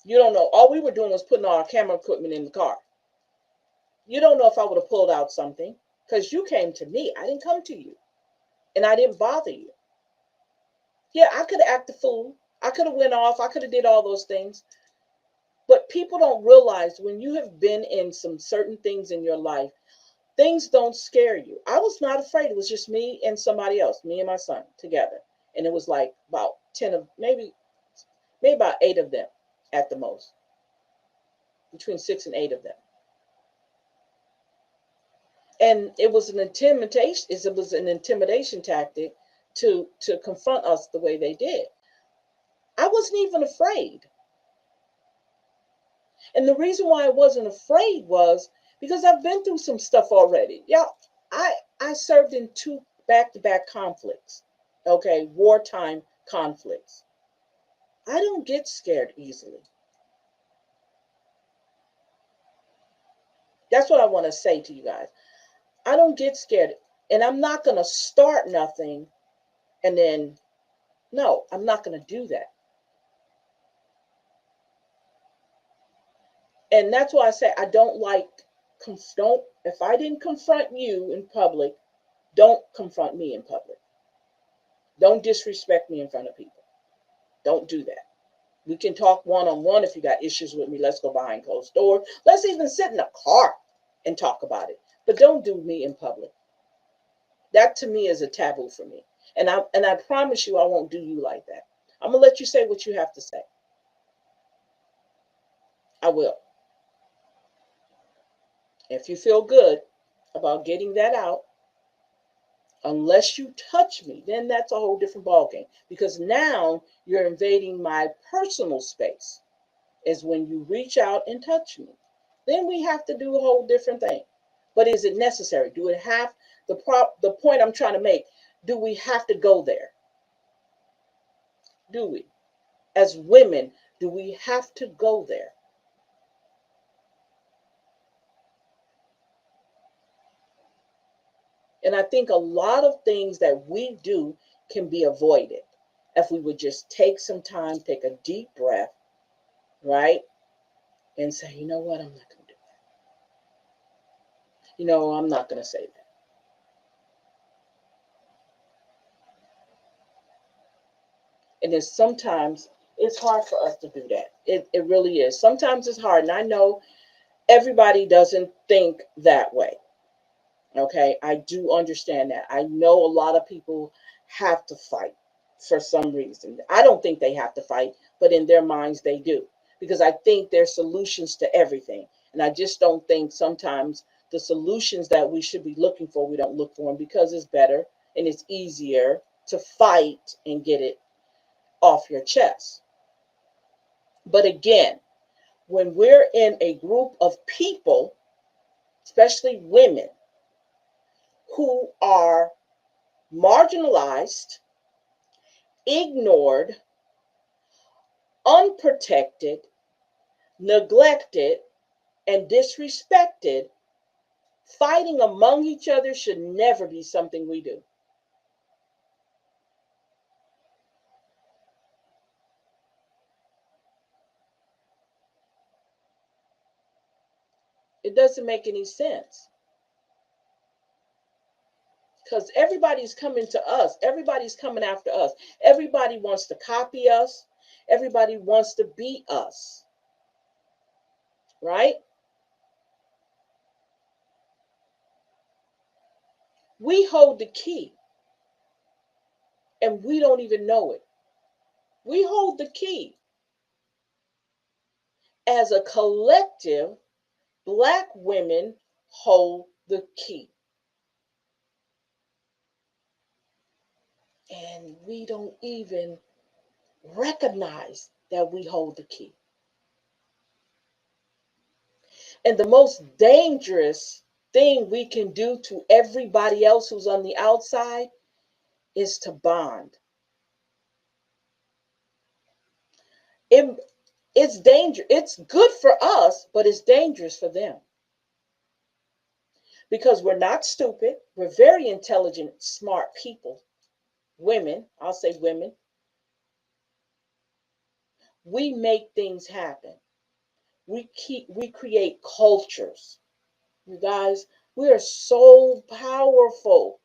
You don't know. All we were doing was putting all our camera equipment in the car. You don't know if I would have pulled out something because you came to me. I didn't come to you, and I didn't bother you. Yeah, I could have acted fool. I could have went off. I could have did all those things. But people don't realize when you have been in some certain things in your life, things don't scare you. I was not afraid. It was just me and somebody else, me and my son together. And it was like about 10 of maybe about 8 of them at the most, between 6 and 8 of them. And it was an intimidation tactic to confront us the way they did. I wasn't even afraid. And the reason why I wasn't afraid was because I've been through some stuff already. Yeah, I served in 2 back-to-back conflicts. Okay, wartime conflicts. I don't get scared easily. That's what I want to say to you guys. I don't get scared. And I'm not going to start nothing and then, no, I'm not going to do that. And that's why I say I don't like, if I didn't confront you in public, don't confront me in public. Don't disrespect me in front of people. Don't do that. We can talk one-on-one if you got issues with me. Let's go behind closed doors. Let's even sit in a car and talk about it. But don't do me in public. That to me is a taboo for me. And I promise you I won't do you like that. I'm gonna let you say what you have to say. I will. If you feel good about getting that out, Unless you touch me, then that's a whole different ballgame, because now you're invading my personal space. Is when you reach out and touch me. Then we have to do a whole different thing. But is it necessary? Do it have the point I'm trying to make? Do we have to go there? Do we? As women, do we have to go there? And I think a lot of things that we do can be avoided if we would just take some time, take a deep breath, right? And say, you know what, I'm not going to do that. You know, I'm not going to say that. And then sometimes it's hard for us to do that. It really is. Sometimes it's hard. And I know everybody doesn't think that way. Okay. I do understand that. I know a lot of people have to fight for some reason. I don't think they have to fight, but in their minds they do. Because I think there's solutions to everything. And I just don't think sometimes the solutions that we should be looking for, we don't look for them, because it's better and it's easier to fight and get it off your chest. But again, when we're in a group of people, especially women, who are marginalized, ignored, unprotected, neglected, and disrespected, fighting among each other should never be something we do. It doesn't make any sense, because everybody's coming to us. Everybody's coming after us. Everybody wants to copy us. Everybody wants to be us, right? We hold the key and we don't even know it. We hold the key. As a collective, Black women hold the key. And we don't even recognize that we hold the key. And the most dangerous thing we can do to everybody else who's on the outside is to bond. It, it's danger. It's good for us, but it's dangerous for them. Because we're not stupid. We're very intelligent, smart people. Women, I'll say women. We make things happen. We create cultures. You guys, we are so powerful.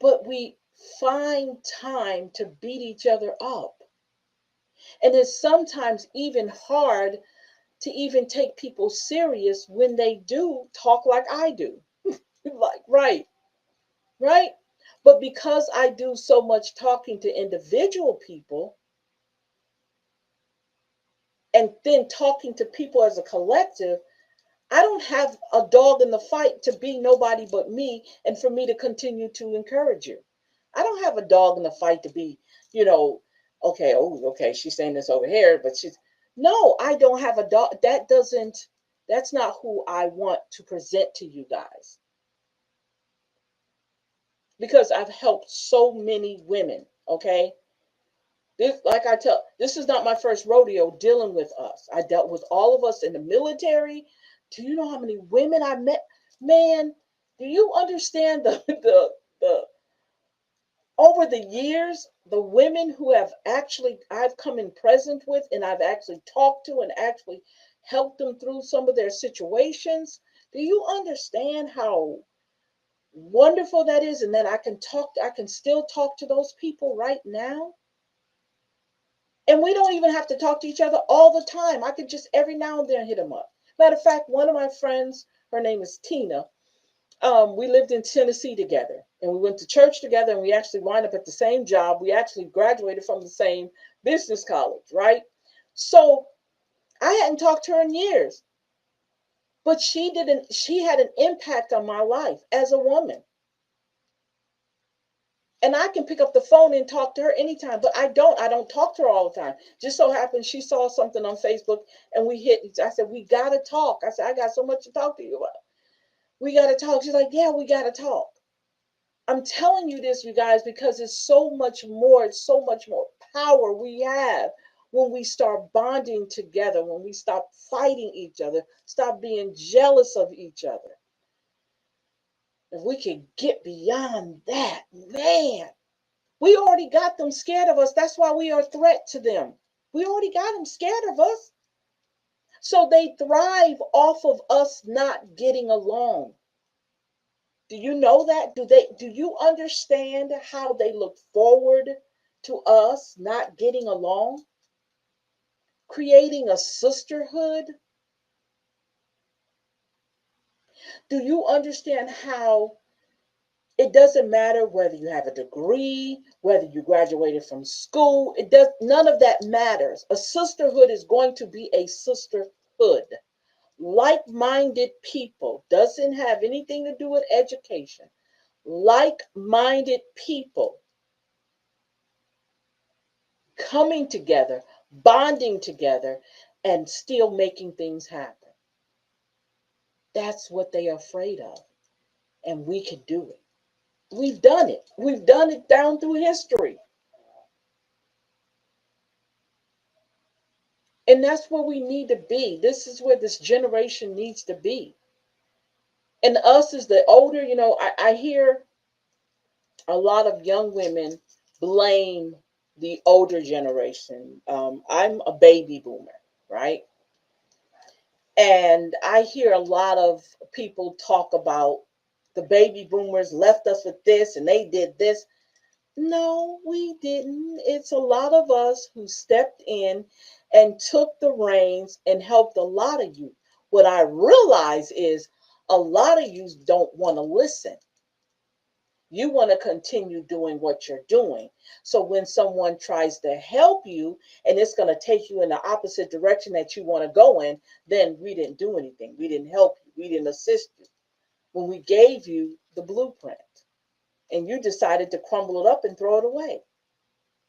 But we find time to beat each other up. And it's sometimes even hard to even take people serious when they do talk like I do. Like, right, right? But because I do so much talking to individual people and then talking to people as a collective, I don't have a dog in the fight to be nobody but me and for me to continue to encourage you. I don't have a dog in the fight to be, you know, okay, oh, okay, she's saying this over here, but she's, no, I don't have a dog. That's not who I want to present to you guys. Because I've helped so many women, okay? This is not my first rodeo dealing with us. I dealt with all of us in the military. Do you know how many women I met? Man, do you understand the over the years, the women who have actually I've come in present with and I've actually talked to and actually helped them through some of their situations? Do you understand how wonderful that is, and that I can still talk to those people right now? And we don't even have to talk to each other all the time. I could just every now and then hit them up. Matter of fact, one of my friends, her name is Tina. We lived in Tennessee together, and we went to church together, and we actually wound up at the same job. We actually graduated from the same business college, right? So I hadn't talked to her in years, but she didn't. She had an impact on my life as a woman. And I can pick up the phone and talk to her anytime, but I don't. I don't talk to her all the time. Just so happens she saw something on Facebook and we hit. I said, we got to talk. I said, I got so much to talk to you about. We got to talk. She's like, yeah, we got to talk. I'm telling you this, you guys, because it's so much more. It's so much more power we have when we start bonding together, when we stop fighting each other, stop being jealous of each other. If we can get beyond that, man, we already got them scared of us. That's why we are a threat to them. We already got them scared of us. So they thrive off of us not getting along. Do you know that? Do you understand how they look forward to us not getting along? Creating a sisterhood? Do you understand how it doesn't matter whether you have a degree, whether you graduated from school, it does none of that matters. A sisterhood is going to be a sisterhood. Like-minded people doesn't have anything to do with education. Like-minded people coming together, bonding together, and still making things happen. That's what they are afraid of. And we can do it. We've done it. We've done it down through history. And that's where we need to be. This is where this generation needs to be. And us as the older, I hear a lot of young women blame the older generation. I'm a baby boomer, right? And I hear a lot of people talk about the baby boomers left us with this and they did this. No, we didn't. It's a lot of us who stepped in and took the reins and helped a lot of you. What I realize is a lot of you don't want to listen. You want to continue doing what you're doing. So when someone tries to help you and it's going to take you in the opposite direction that you want to go in, then we didn't do anything. We didn't help you. We didn't assist you when we gave you the blueprint and you decided to crumble it up and throw it away.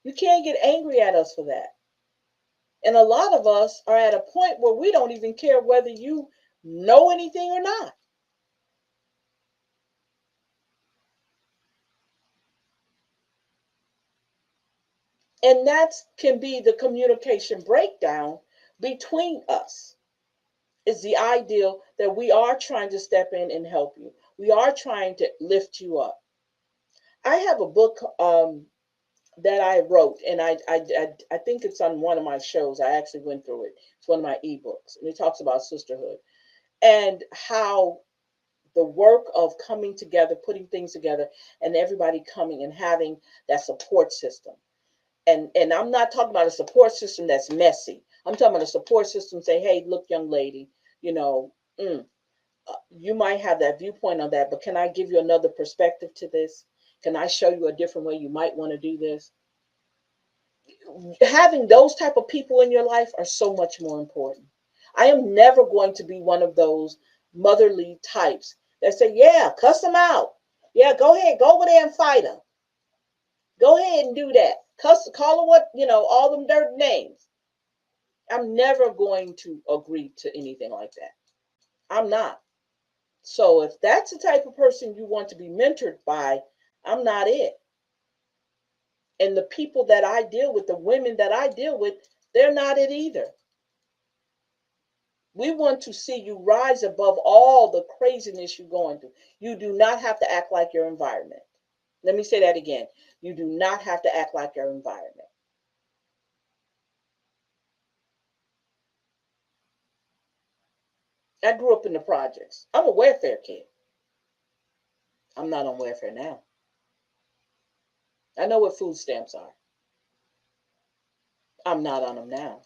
You can't get angry at us for that. And a lot of us are at a point where we don't even care whether you know anything or not. And that can be the communication breakdown between us. Is the ideal that we are trying to step in and help you. We are trying to lift you up. I have a book that I wrote, and I think it's on one of my shows. I actually went through it. It's one of my ebooks, and it talks about sisterhood and how the work of coming together, putting things together, and everybody coming and having that support system. And I'm not talking about a support system that's messy. I'm talking about a support system. Say, hey, look, young lady, you know, you might have that viewpoint on that, but can I give you another perspective to this? Can I show you a different way you might want to do this? Having those type of people in your life are so much more important. I am never going to be one of those motherly types that say, yeah, cuss them out. Yeah, go ahead, go over there and fight them. Go ahead and do that. Cuss, call them what, all them dirty names. I'm never going to agree to anything like that. I'm not. So if that's the type of person you want to be mentored by, I'm not it. And the people that I deal with, the women that I deal with, they're not it either. We want to see you rise above all the craziness you're going through. You do not have to act like your environment. Let me say that again. You do not have to act like your environment. I grew up in the projects. I'm a welfare kid. I'm not on welfare now. I know what food stamps are. I'm not on them now.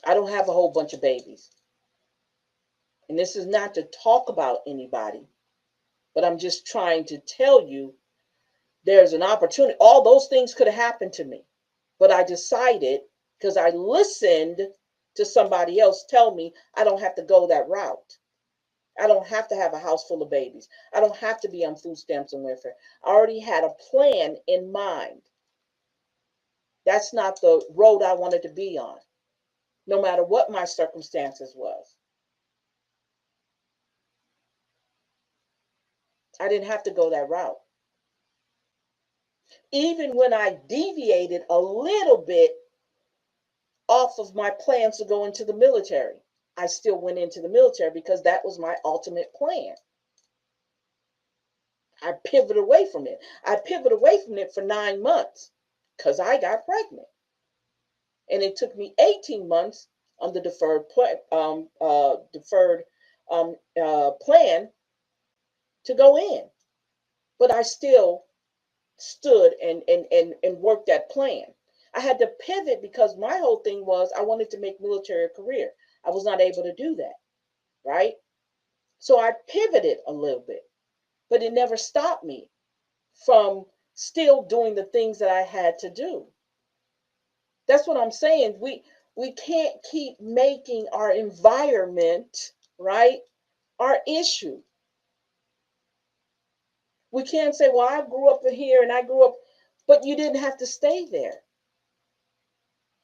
I don't have a whole bunch of babies. And this is not to talk about anybody, but I'm just trying to tell you there's an opportunity. All those things could have happened to me, but I decided because I listened to somebody else tell me I don't have to go that route. I don't have to have a house full of babies. I don't have to be on food stamps and welfare. I already had a plan in mind. That's not the road I wanted to be on, no matter what my circumstances was. I didn't have to go that route. Even when I deviated a little bit off of my plans to go into the military, I still went into the military because that was my ultimate plan. I pivoted away from it. I pivoted away from it for 9 months because I got pregnant. And it took me 18 months on the deferred plan to go in. But I still stood and worked that plan. I had to pivot because my whole thing was I wanted to make military a career. I was not able to do that, right? So I pivoted a little bit, but it never stopped me from still doing the things that I had to do. That's what I'm saying. We can't keep making our environment, right, our issue. We can't say, well, I grew up here and I grew up, but you didn't have to stay there.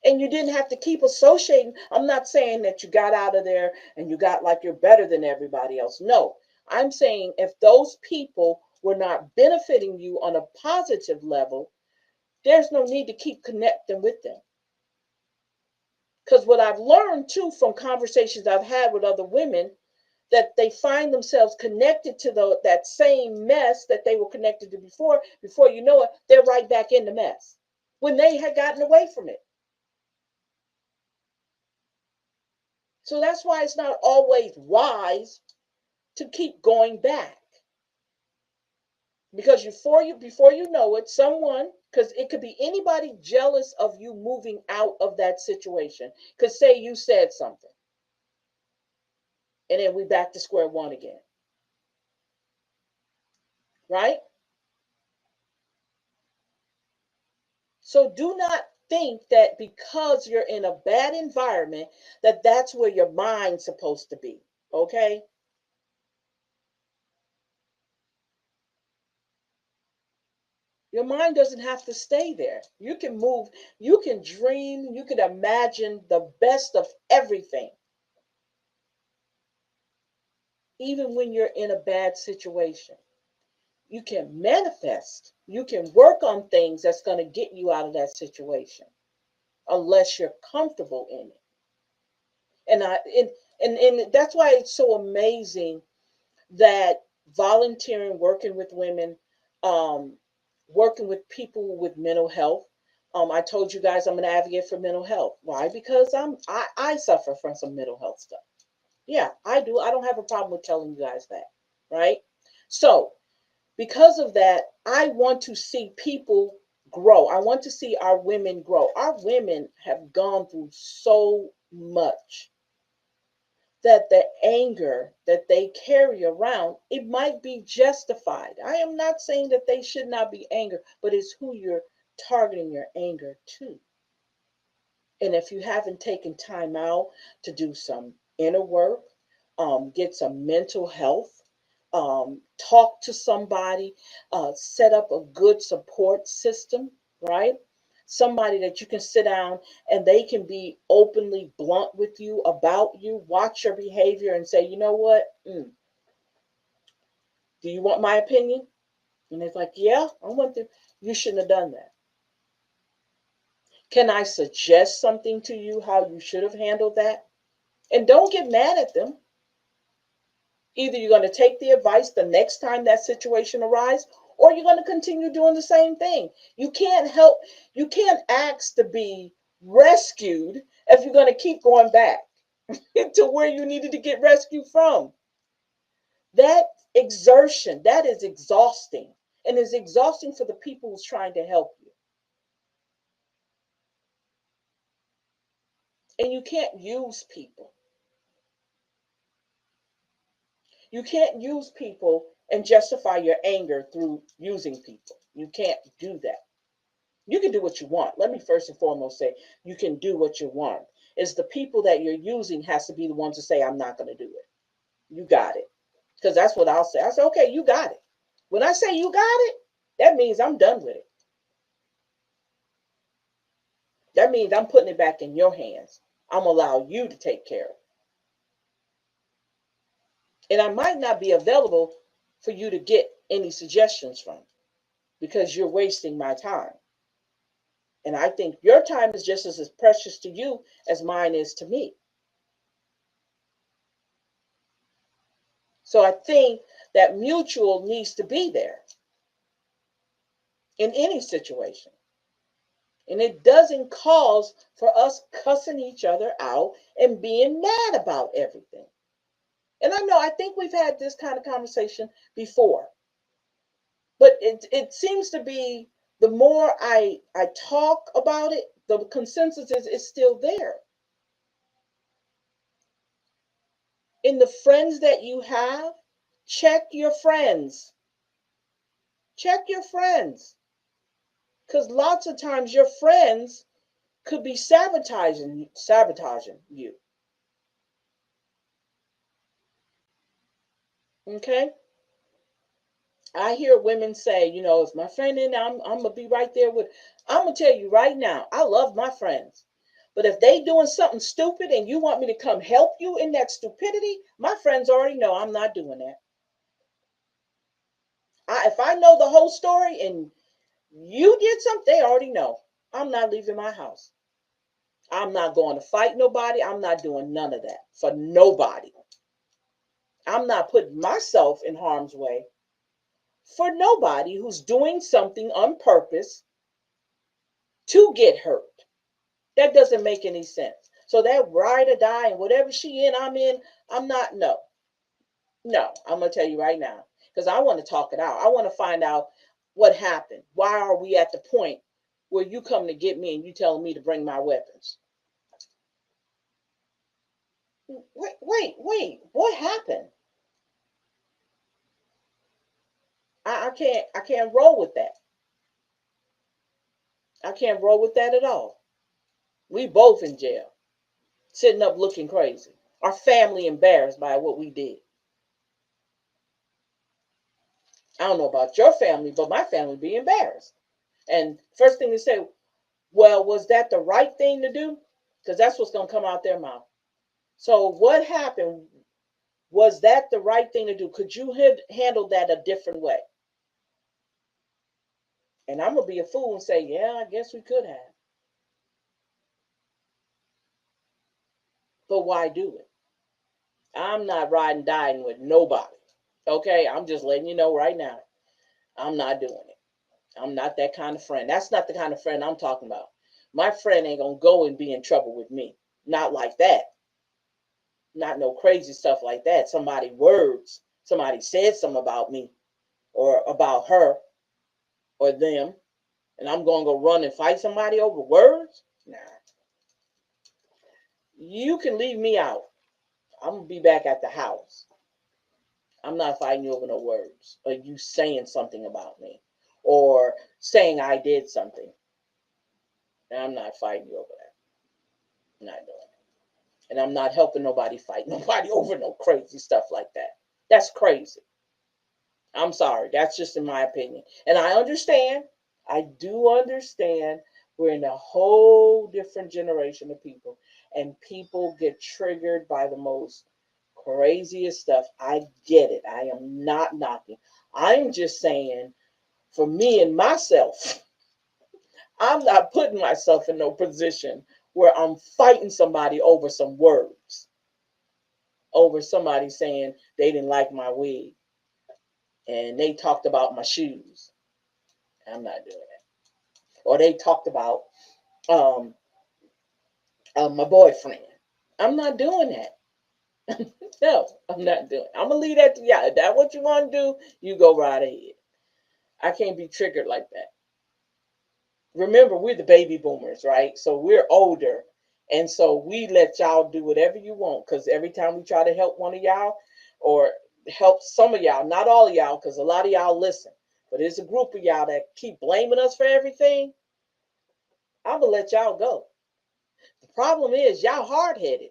And you didn't have to keep associating. I'm not saying that you got out of there and you got like you're better than everybody else. No, I'm saying if those people were not benefiting you on a positive level, there's no need to keep connecting with them. Because what I've learned too from conversations I've had with other women, that they find themselves connected to that same mess that they were connected to before. Before you know it, they're right back in the mess when they had gotten away from it. So that's why it's not always wise to keep going back. Because before you know it, someone, because it could be anybody jealous of you moving out of that situation. Because say you said something, and then we back to square one again. Right? So do not think that because you're in a bad environment that that's where your mind's supposed to be. Okay? Your mind doesn't have to stay there. You can move, you can dream, you can imagine the best of everything. Even when you're in a bad situation, you can manifest, you can work on things that's going to get you out of that situation unless you're comfortable in it. And that's why it's so amazing that volunteering, working with women, um, working with people with mental health. I told you guys I'm an advocate for mental health. Why? Because I suffer from some mental health stuff. Yeah, I do. I don't have a problem with telling you guys that, right? So because of that, I want to see people grow. I want to see our women grow. Our women have gone through so much that the anger that they carry around, it might be justified. I am not saying that they should not be angry, but it's who you're targeting your anger to. And if you haven't taken time out to do some inner work, get some mental health, talk to somebody, set up a good support system, right? Somebody that you can sit down and they can be openly blunt with you about you, watch your behavior and say, you know what? Do you want my opinion? And it's like, yeah, I want to. You shouldn't have done that. Can I suggest something to you how you should have handled that? And don't get mad at them. Either you're going to take the advice the next time that situation arises, or you're going to continue doing the same thing. You can't ask to be rescued if you're going to keep going back to where you needed to get rescued from. That exertion, that is exhausting. And it's exhausting for the people who's trying to help you. And you can't use people. You can't use people and justify your anger through using people. You can't do that. You can do what you want. Let me first and foremost say you can do what you want. It's the people that you're using has to be the ones to say, I'm not going to do it. You got it. Because that's what I'll say. I say, okay, you got it. When I say you got it, that means I'm done with it. That means I'm putting it back in your hands. I'm going to allow you to take care of it. And I might not be available for you to get any suggestions from because you're wasting my time. And I think your time is just as precious to you as mine is to me. So I think that mutual needs to be there in any situation. And it doesn't cause for us cussing each other out and being mad about everything. And I think we've had this kind of conversation before. But it seems to be the more I talk about it, the consensus is it's still there. In the friends that you have, check your friends. Check your friends. Because lots of times your friends could be sabotaging you. Okay? I hear women say, if my friend in, I'm gonna be right there with. I'm gonna tell you right now, I love my friends. But if they doing something stupid and you want me to come help you in that stupidity, my friends already know I'm not doing that. If I know the whole story and you did something, they already know. I'm not leaving my house. I'm not going to fight nobody. I'm not doing none of that for nobody. I'm not putting myself in harm's way for nobody who's doing something on purpose to get hurt. That doesn't make any sense. So that ride or die and whatever she in, I'm in, I'm not, no. No, I'm going to tell you right now because I want to talk it out. I want to find out what happened. Why are we at the point where you come to get me and you telling me to bring my weapons? Wait. What happened? I can't roll with that. I can't roll with that at all. We both in jail, sitting up looking crazy. Our family embarrassed by what we did. I don't know about your family, but my family be embarrassed. And first thing they say, well, was that the right thing to do? Because that's what's going to come out their mouth. So what happened? Was that the right thing to do? Could you have handled that a different way? And I'm going to be a fool and say, yeah, I guess we could have. But why do it? I'm not riding dying with nobody. Okay, I'm just letting you know right now. I'm not doing it. I'm not that kind of friend. That's not the kind of friend I'm talking about. My friend ain't gonna go and be in trouble with me. Not like that. Not no crazy stuff like that. Somebody said something about me or about her or them, and I'm gonna go run and fight somebody over words? Nah. You can leave me out. I'm gonna be back at the house. I'm not fighting you over no words or you saying something about me or saying I did something. I'm not fighting you over that. I'm not doing it. And I'm not helping nobody fight nobody over no crazy stuff like that. That's crazy. I'm sorry. That's just in my opinion. And I understand. I do understand we're in a whole different generation of people. And people get triggered by the most craziest stuff. I get it. I am not knocking. I'm just saying, for me and myself, I'm not putting myself in no position where I'm fighting somebody over some words, over somebody saying they didn't like my wig and they talked about my shoes. I'm not doing that. Or they talked about um, my boyfriend. I'm not doing that. No, I'm not doing it. I'm going to leave that to y'all. If that's what you want to do, you go right ahead. I can't be triggered like that. Remember, we're the baby boomers, right? So we're older. And so we let y'all do whatever you want. Because every time we try to help one of y'all or help some of y'all, not all of y'all, because a lot of y'all listen, but there's a group of y'all that keep blaming us for everything. I'm going to let y'all go. The problem is y'all hard-headed.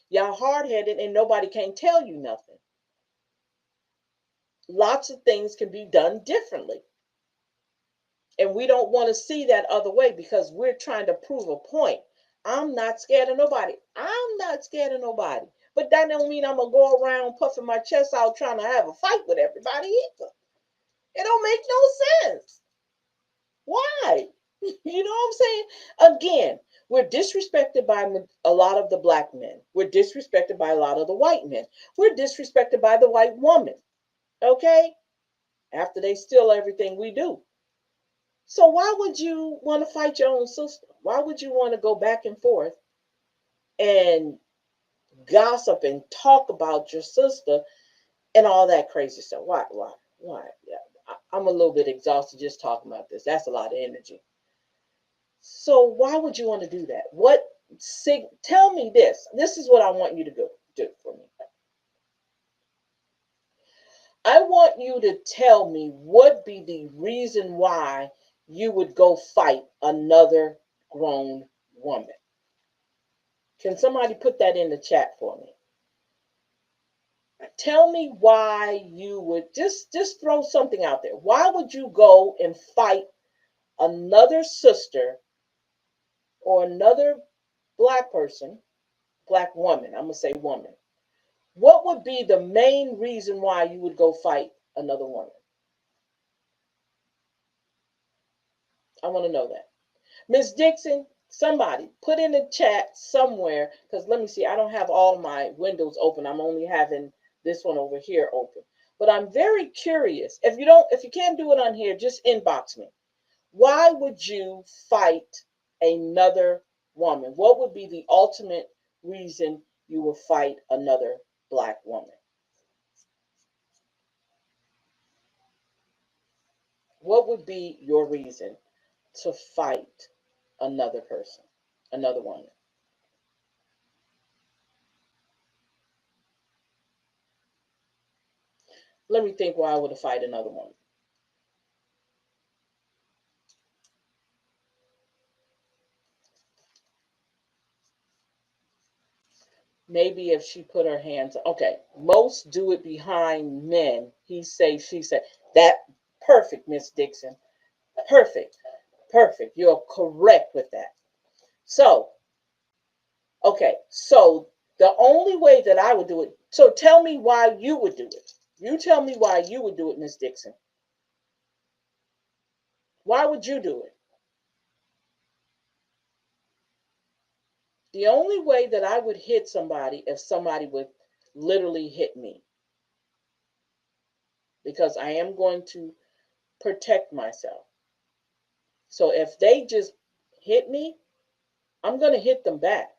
Y'all hard-headed and nobody can tell you nothing. Lots of things can be done differently. And we don't want to see that other way because we're trying to prove a point. I'm not scared of nobody. I'm not scared of nobody. But that don't mean I'm going to go around puffing my chest out trying to have a fight with everybody either. It don't make no sense. Why? You know what I'm saying? Again, we're disrespected by a lot of the black men. We're disrespected by a lot of the white men. We're disrespected by the white woman. Okay? After they steal everything we do. So why would you want to fight your own sister? Why would you want to go back and forth and gossip and talk about your sister and all that crazy stuff? Why? Yeah, I'm a little bit exhausted just talking about this. That's a lot of energy. So why would you want to do that? Tell me this. This is what I want you to do for me. I want you to tell me what be the reason why you would go fight another grown woman. Can somebody put that in the chat for me? Tell me why you would just throw something out there. Why would you go and fight another sister or another black person, black woman? I'm going to say woman. What would be the main reason why you would go fight another woman? I want to know that. Miss Dixon, somebody put in the chat somewhere, because let me see, I don't have all my windows open. I'm only having this one over here open. But I'm very curious. If you can't do it on here, just inbox me. Why would you fight another woman? What would be the ultimate reason you would fight another black woman? What would be your reason to fight another person, another woman? Let me think why I would have fight another woman. Maybe if she put her hands, okay, most do it behind men. He say, she said. That perfect, Miss Dixon. Perfect. Perfect. You're correct with that. So, okay, so the only way that I would do it, so tell me why you would do it. You tell me why you would do it, Miss Dixon. Why would you do it? The only way that I would hit somebody if somebody would literally hit me, because I am going to protect myself. So if they just hit me, I'm going to hit them back,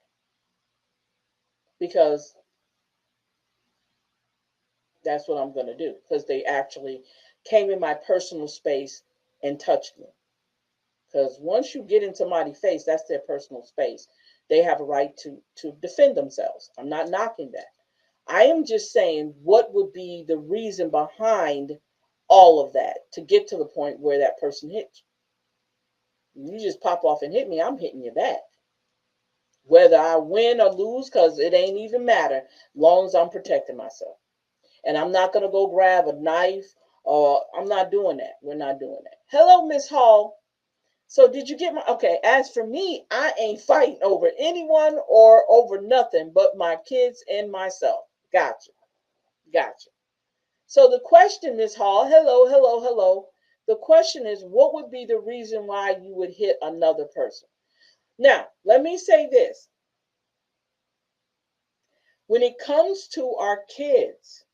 because that's what I'm going to do, because they actually came in my personal space and touched me. Because once you get in somebody's face, that's their personal space. They have a right to defend themselves. I'm not knocking that. I am just saying, what would be the reason behind all of that to get to the point where that person hits you? You just pop off and hit me, I'm hitting you back. Whether I win or lose, because it ain't even matter, long as I'm protecting myself. And I'm not going to go grab a knife, or I'm not doing that. We're not doing that. Hello, Miss Hall. So did you get my, okay, as for me, I ain't fighting over anyone or over nothing but my kids and myself. Gotcha. Gotcha. So the question, Miss Hall, hello, hello, hello. The question is, what would be the reason why you would hit another person? Now, let me say this. When it comes to our kids,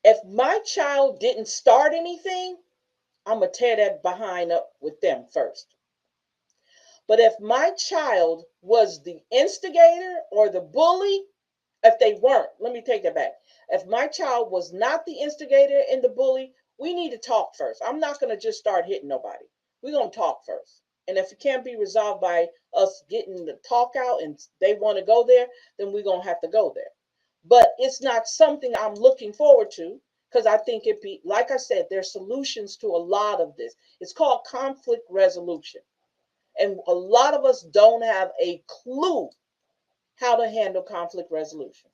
if my child didn't start anything, I'm going to tear that behind up with them first. But if my child was the instigator or the bully, if they weren't, let me take that back. If my child was not the instigator and the bully, we need to talk first. I'm not going to just start hitting nobody. We're going to talk first. And if it can't be resolved by us getting the talk out and they want to go there, then we're going to have to go there. But it's not something I'm looking forward to, because I think it be, like I said, there's solutions to a lot of this. It's called conflict resolution. And a lot of us don't have a clue how to handle conflict resolution.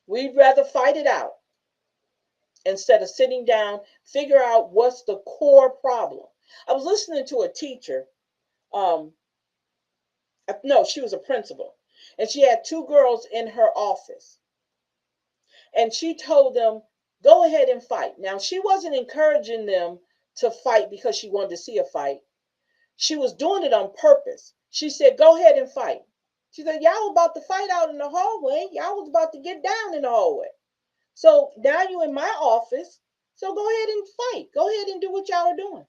We'd rather fight it out instead of sitting down, figure out what's the core problem. I was listening to a teacher. Um, no, she was a principal, and she had two girls in her office, and she told them, go ahead and fight. Now, she wasn't encouraging them to fight because she wanted to see a fight. She was doing it on purpose. She said, go ahead and fight. She said, y'all about to fight out in the hallway. Y'all was about to get down in the hallway. So now you in my office. So go ahead and fight. Go ahead and do what y'all are doing.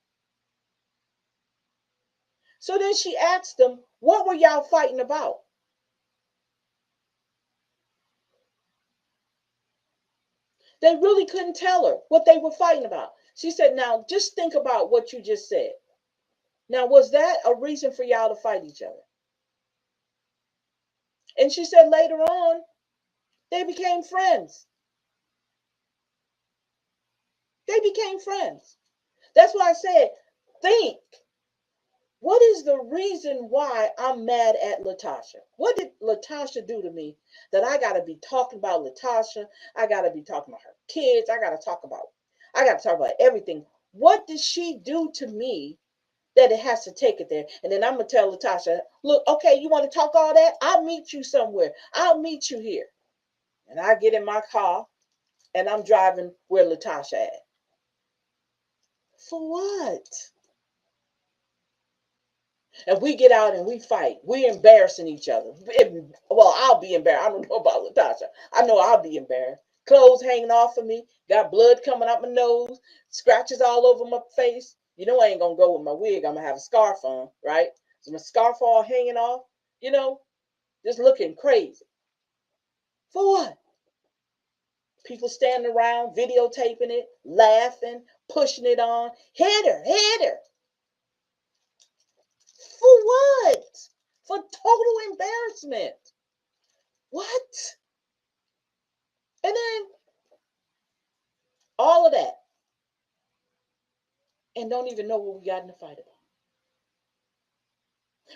So then she asked them, what were y'all fighting about? They really couldn't tell her what they were fighting about. She said, now just think about what you just said. Now, was that a reason for y'all to fight each other? And she said later on, they became friends. They became friends. That's why I said, think. What is the reason why I'm mad at Latasha? What did Latasha do to me that I got to be talking about Latasha? I got to be talking about her kids. I got to talk about everything. What did she do to me that it has to take it there? And then I'm going to tell Latasha, look, okay, you want to talk all that? I'll meet you somewhere. I'll meet you here. And I get in my car and I'm driving where Latasha at. For what? And we get out and we fight. We're embarrassing each other. Well, I'll be embarrassed. I don't know about Latasha. I know I'll be embarrassed. Clothes hanging off of me. Got blood coming out my nose. Scratches all over my face. You know I ain't going to go with my wig. I'm going to have a scarf on, right? So my scarf all hanging off. You know, just looking crazy. For what? People standing around, videotaping it, laughing, pushing it on. Hit her, hit her. For what? For total embarrassment. What? And then all of that. And don't even know what we got in the fight about.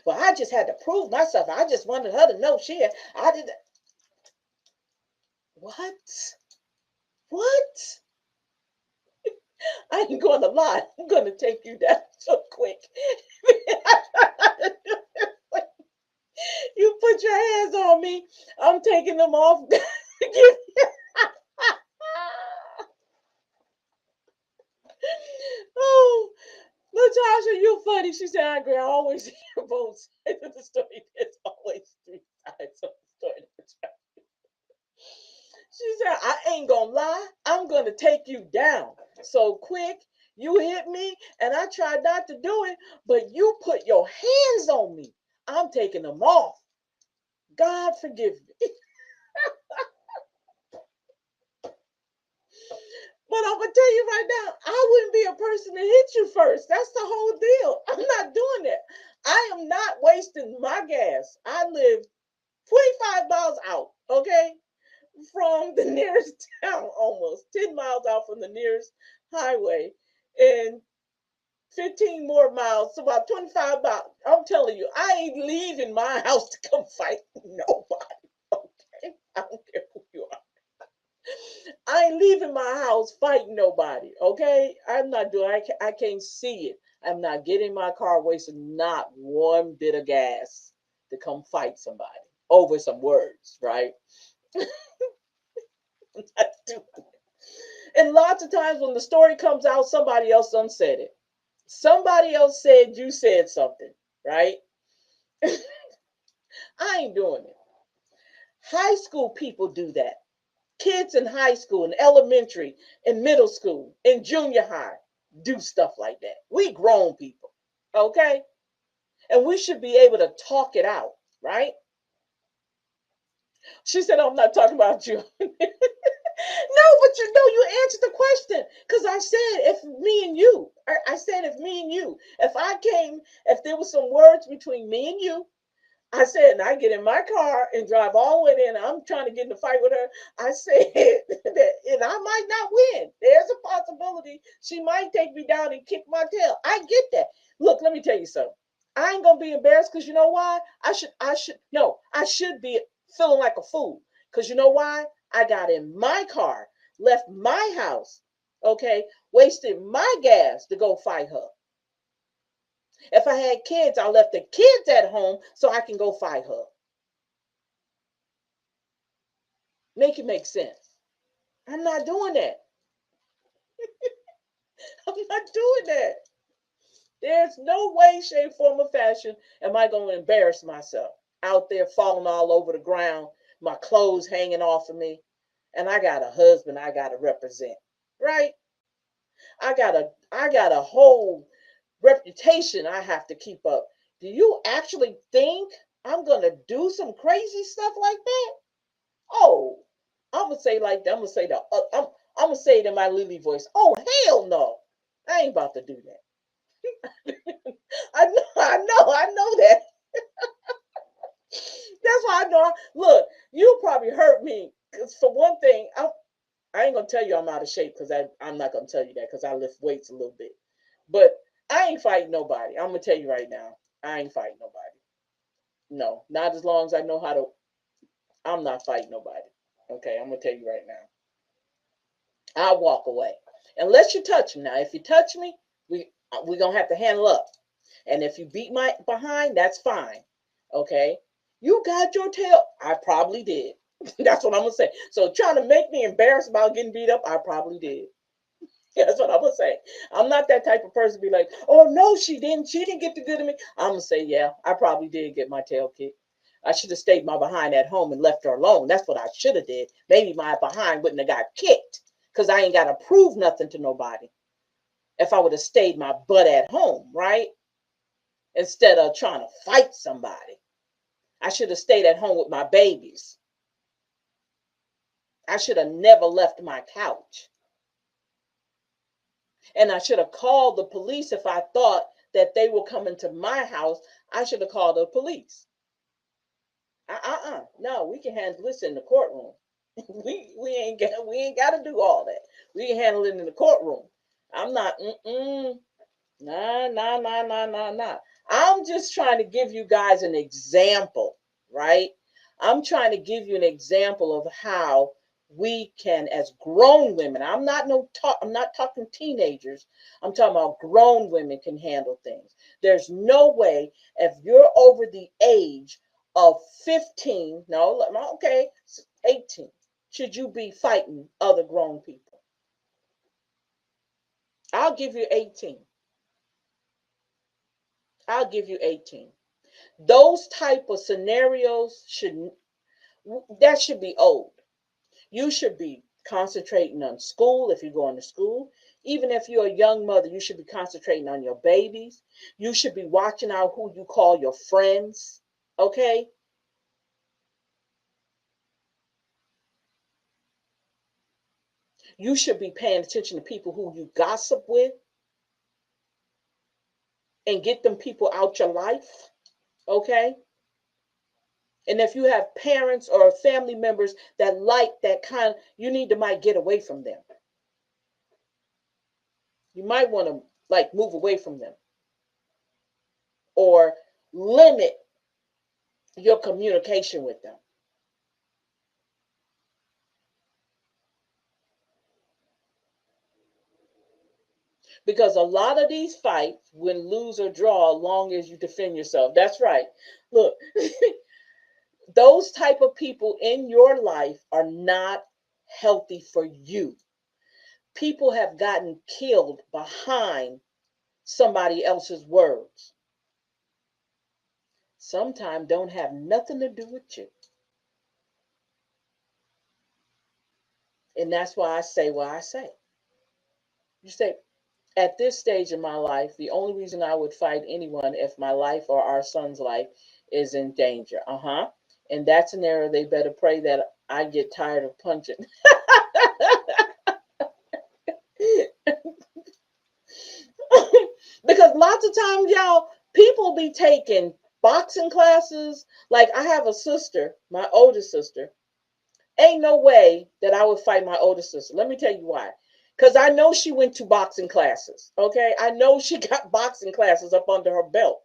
Well, I just had to prove myself. I just wanted her to know she had. I did. What? What? I ain't going to lie. I'm going to take you down so quick. You put your hands on me. I'm taking them off. Oh, Latasha, you funny. She said, I agree. I always hear both sides of the story. There's always three sides of the story. She said, I ain't gonna lie. I'm gonna take you down so quick. You hit me, and I tried not to do it, but you put your hands on me. I'm taking them off. God forgive me. But I'm gonna tell you right now, I wouldn't be a person to hit you first. That's the whole deal. I'm not doing that. I am not wasting my gas. I live 25 miles out, okay, from the nearest town, almost 10 miles out from the nearest highway, and 15 more miles, so about 25 miles. I'm telling you, I ain't leaving my house to come fight nobody, okay? I don't care who you are. I ain't leaving my house fighting nobody, okay? I'm not doing. I can't see it. I'm not getting my car wasting not one bit of gas to come fight somebody over some words, right? I'm not doing it. And lots of times when the story comes out, somebody else done said it. Somebody else said you said something, right? I ain't doing it. High school people do that. Kids in high school and elementary and middle school and junior high do stuff like that. We grown people, okay? And we should be able to talk it out, right? She said, I'm not talking about you. No, but you know, you answered the question. Because I said, if me and you, I said, if me and you, if I came, if there was some words between me and you, I said, and I get in my car and drive all the way there, and I'm trying to get in a fight with her. I said that, and I might not win. There's a possibility she might take me down and kick my tail. I get that. Look, let me tell you something. I ain't gonna be embarrassed because you know why? I should be feeling like a fool. Because you know why? I got in my car, left my house, okay, wasted my gas to go fight her. If I had kids, I left the kids at home so I can go fight her. Make it make sense. I'm not doing that. I'm not doing that. There's no way, shape, form, or fashion am I going to embarrass myself out there falling all over the ground, my clothes hanging off of me, and I got a husband I got to represent, right? I got a whole reputation I have to keep up. Do you actually think I'm going to do some crazy stuff like that? Oh, I'm gonna say like that. I'm gonna say that. I'm gonna say it in my Lily voice. Oh hell no, I ain't about to do that. I know that. That's why I know. Look, you probably hurt me. Cause for one thing, I ain't gonna tell you I'm out of shape because I'm not gonna tell you that because I lift weights a little bit. But I ain't fighting nobody. I'm gonna tell you right now. I ain't fighting nobody. No, not as long as I know how to. I'm not fighting nobody. Okay, I'm gonna tell you right now. I'll walk away. Unless you touch me. Now, if you touch me, we're gonna have to handle up. And if you beat my behind, that's fine. Okay? You got your tail. I probably did. That's what I'm gonna say. So trying to make me embarrassed about getting beat up, I probably did. That's what I'm gonna say. I'm not that type of person to be like, oh no, she didn't. She didn't get the good of me. I'm gonna say, yeah, I probably did get my tail kicked. I should have stayed my behind at home and left her alone. That's what I should have did. Maybe my behind wouldn't have got kicked because I ain't got to prove nothing to nobody. If I would have stayed my butt at home, right? Instead of trying to fight somebody. I should have stayed at home with my babies. I should have never left my couch. And I should have called the police if I thought that they were coming to my house. I should have called the police. No, we can handle this in the courtroom. we ain't got to do all that. We can handle it in the courtroom. I'm not. Nah. I'm just trying to give you guys an example, right? I'm trying to give you an example of how we can, as grown women. I'm not talking teenagers. I'm talking about grown women can handle things. There's no way if you're over the age of 15, no, okay, 18, should you be fighting other grown people? I'll give you 18. I'll give you 18. Those type of scenarios should be old. You should be concentrating on school if you're going to school. Even if you're a young mother, you should be concentrating on your babies. You should be watching out who you call your friends. Okay? You should be paying attention to people who you gossip with and get them people out your life. Okay? And if you have parents or family members that like that kind, you need to might get away from them. You might want to like move away from them or limit your communication with them. Because a lot of these fights win, lose, or draw, as long as you defend yourself. That's right. Look, those type of people in your life are not healthy for you. People have gotten killed behind somebody else's words. Sometimes don't have nothing to do with you. And that's why I say what I say. You say, at this stage in my life, the only reason I would fight anyone if my life or our son's life is in danger. In that scenario, they better pray that I get tired of punching. Because lots of times, y'all, people be taking Boxing classes, like I have a sister, my older sister. Ain't no way that I would fight my older sister. Let me tell you why. Because I know she went to boxing classes. Okay. I know she got boxing classes up under her belt.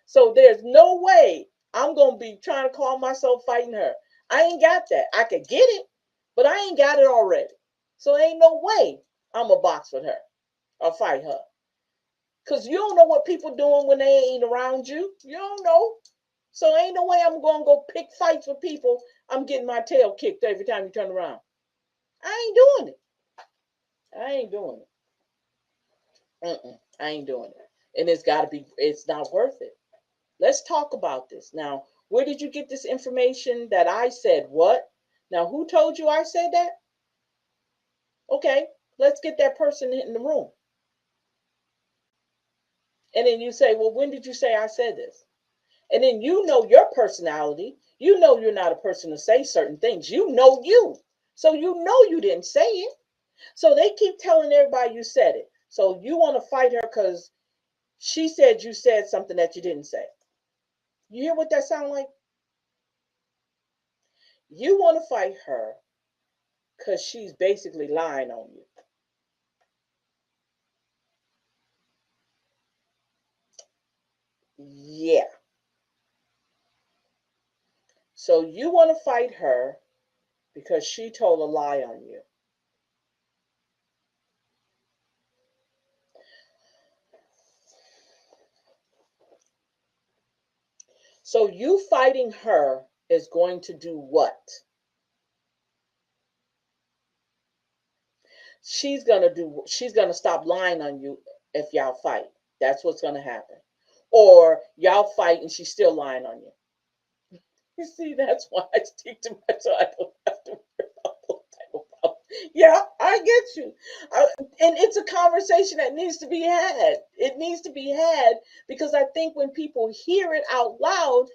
So there's no way I'm going to be trying to call myself fighting her. I ain't got that. I could get it, but I ain't got it already. So ain't no way I'm going to box with her or fight her. Because you don't know what people doing when they ain't around you. You don't know. So ain't no way I'm going to go pick fights with people. I'm getting my tail kicked every time you turn around. I ain't doing it. I ain't doing it. I ain't doing it. And it's got to be, it's not worth it. Let's talk about this. Now, where did you get this information that I said what? Now, who told you I said that? Okay, let's get that person in the room. And then you say, well, when did you say I said this? And then you know your personality. You know you're not a person to say certain things. You know you. So you know you didn't say it. So they keep telling everybody you said it. So you want to fight her because she said you said something that you didn't say. You hear what that sounds like? You want to fight her because she's basically lying on you. Yeah. So you want to fight her because she told a lie on you. So you fighting her is going to do what? She's going to stop lying on you if y'all fight. That's what's going to happen. Or y'all fight and she's still lying on you. You see, that's why I stick to my title. Yeah, I get you. And it's a conversation that needs to be had. It needs to be had because I think when people hear it out loud,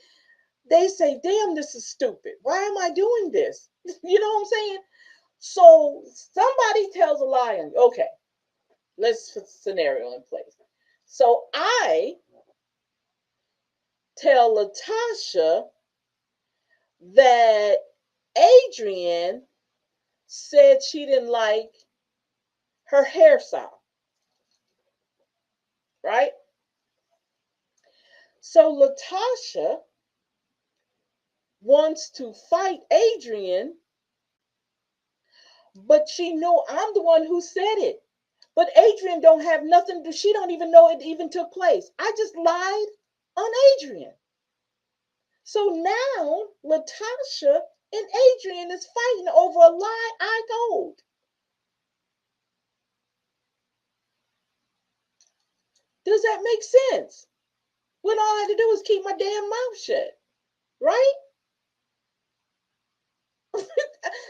they say, damn, this is stupid. Why am I doing this? You know what I'm saying? So somebody tells a lie on you. Okay, let's put a scenario in place. So I tell Latasha that Adrienne said she didn't like her hairstyle, right? So Latasha wants to fight Adrienne, but she know I'm the one who said it. But Adrienne don't have nothing to, she don't even know it even took place. I just lied on Adrienne. So now Latasha and Adrienne is fighting over a lie I told. Does that make sense? When all I had to do was keep my damn mouth shut, right?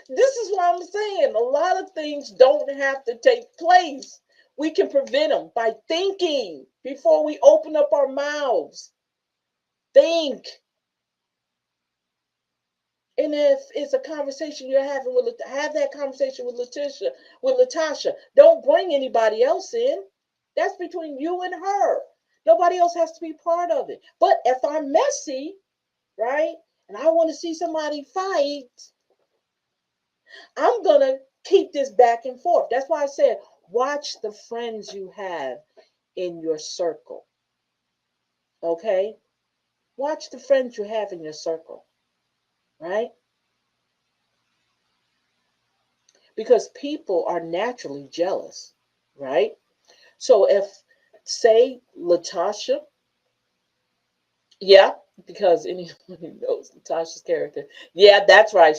This is what I'm saying. A lot of things don't have to take place. We can prevent them by thinking before we open up our mouths. Think. And if it's a conversation you're having with, have that conversation with Latasha. Don't bring anybody else in. That's between you and her. Nobody else has to be part of it. But if I'm messy, right, and I want to see somebody fight, I'm going to keep this back and forth. That's why I said, watch the friends you have in your circle. Okay? Watch the friends you have in your circle, right? Because people are naturally jealous, right? So if, say, Latasha, yeah, because anyone who knows Latasha's character, yeah, that's right.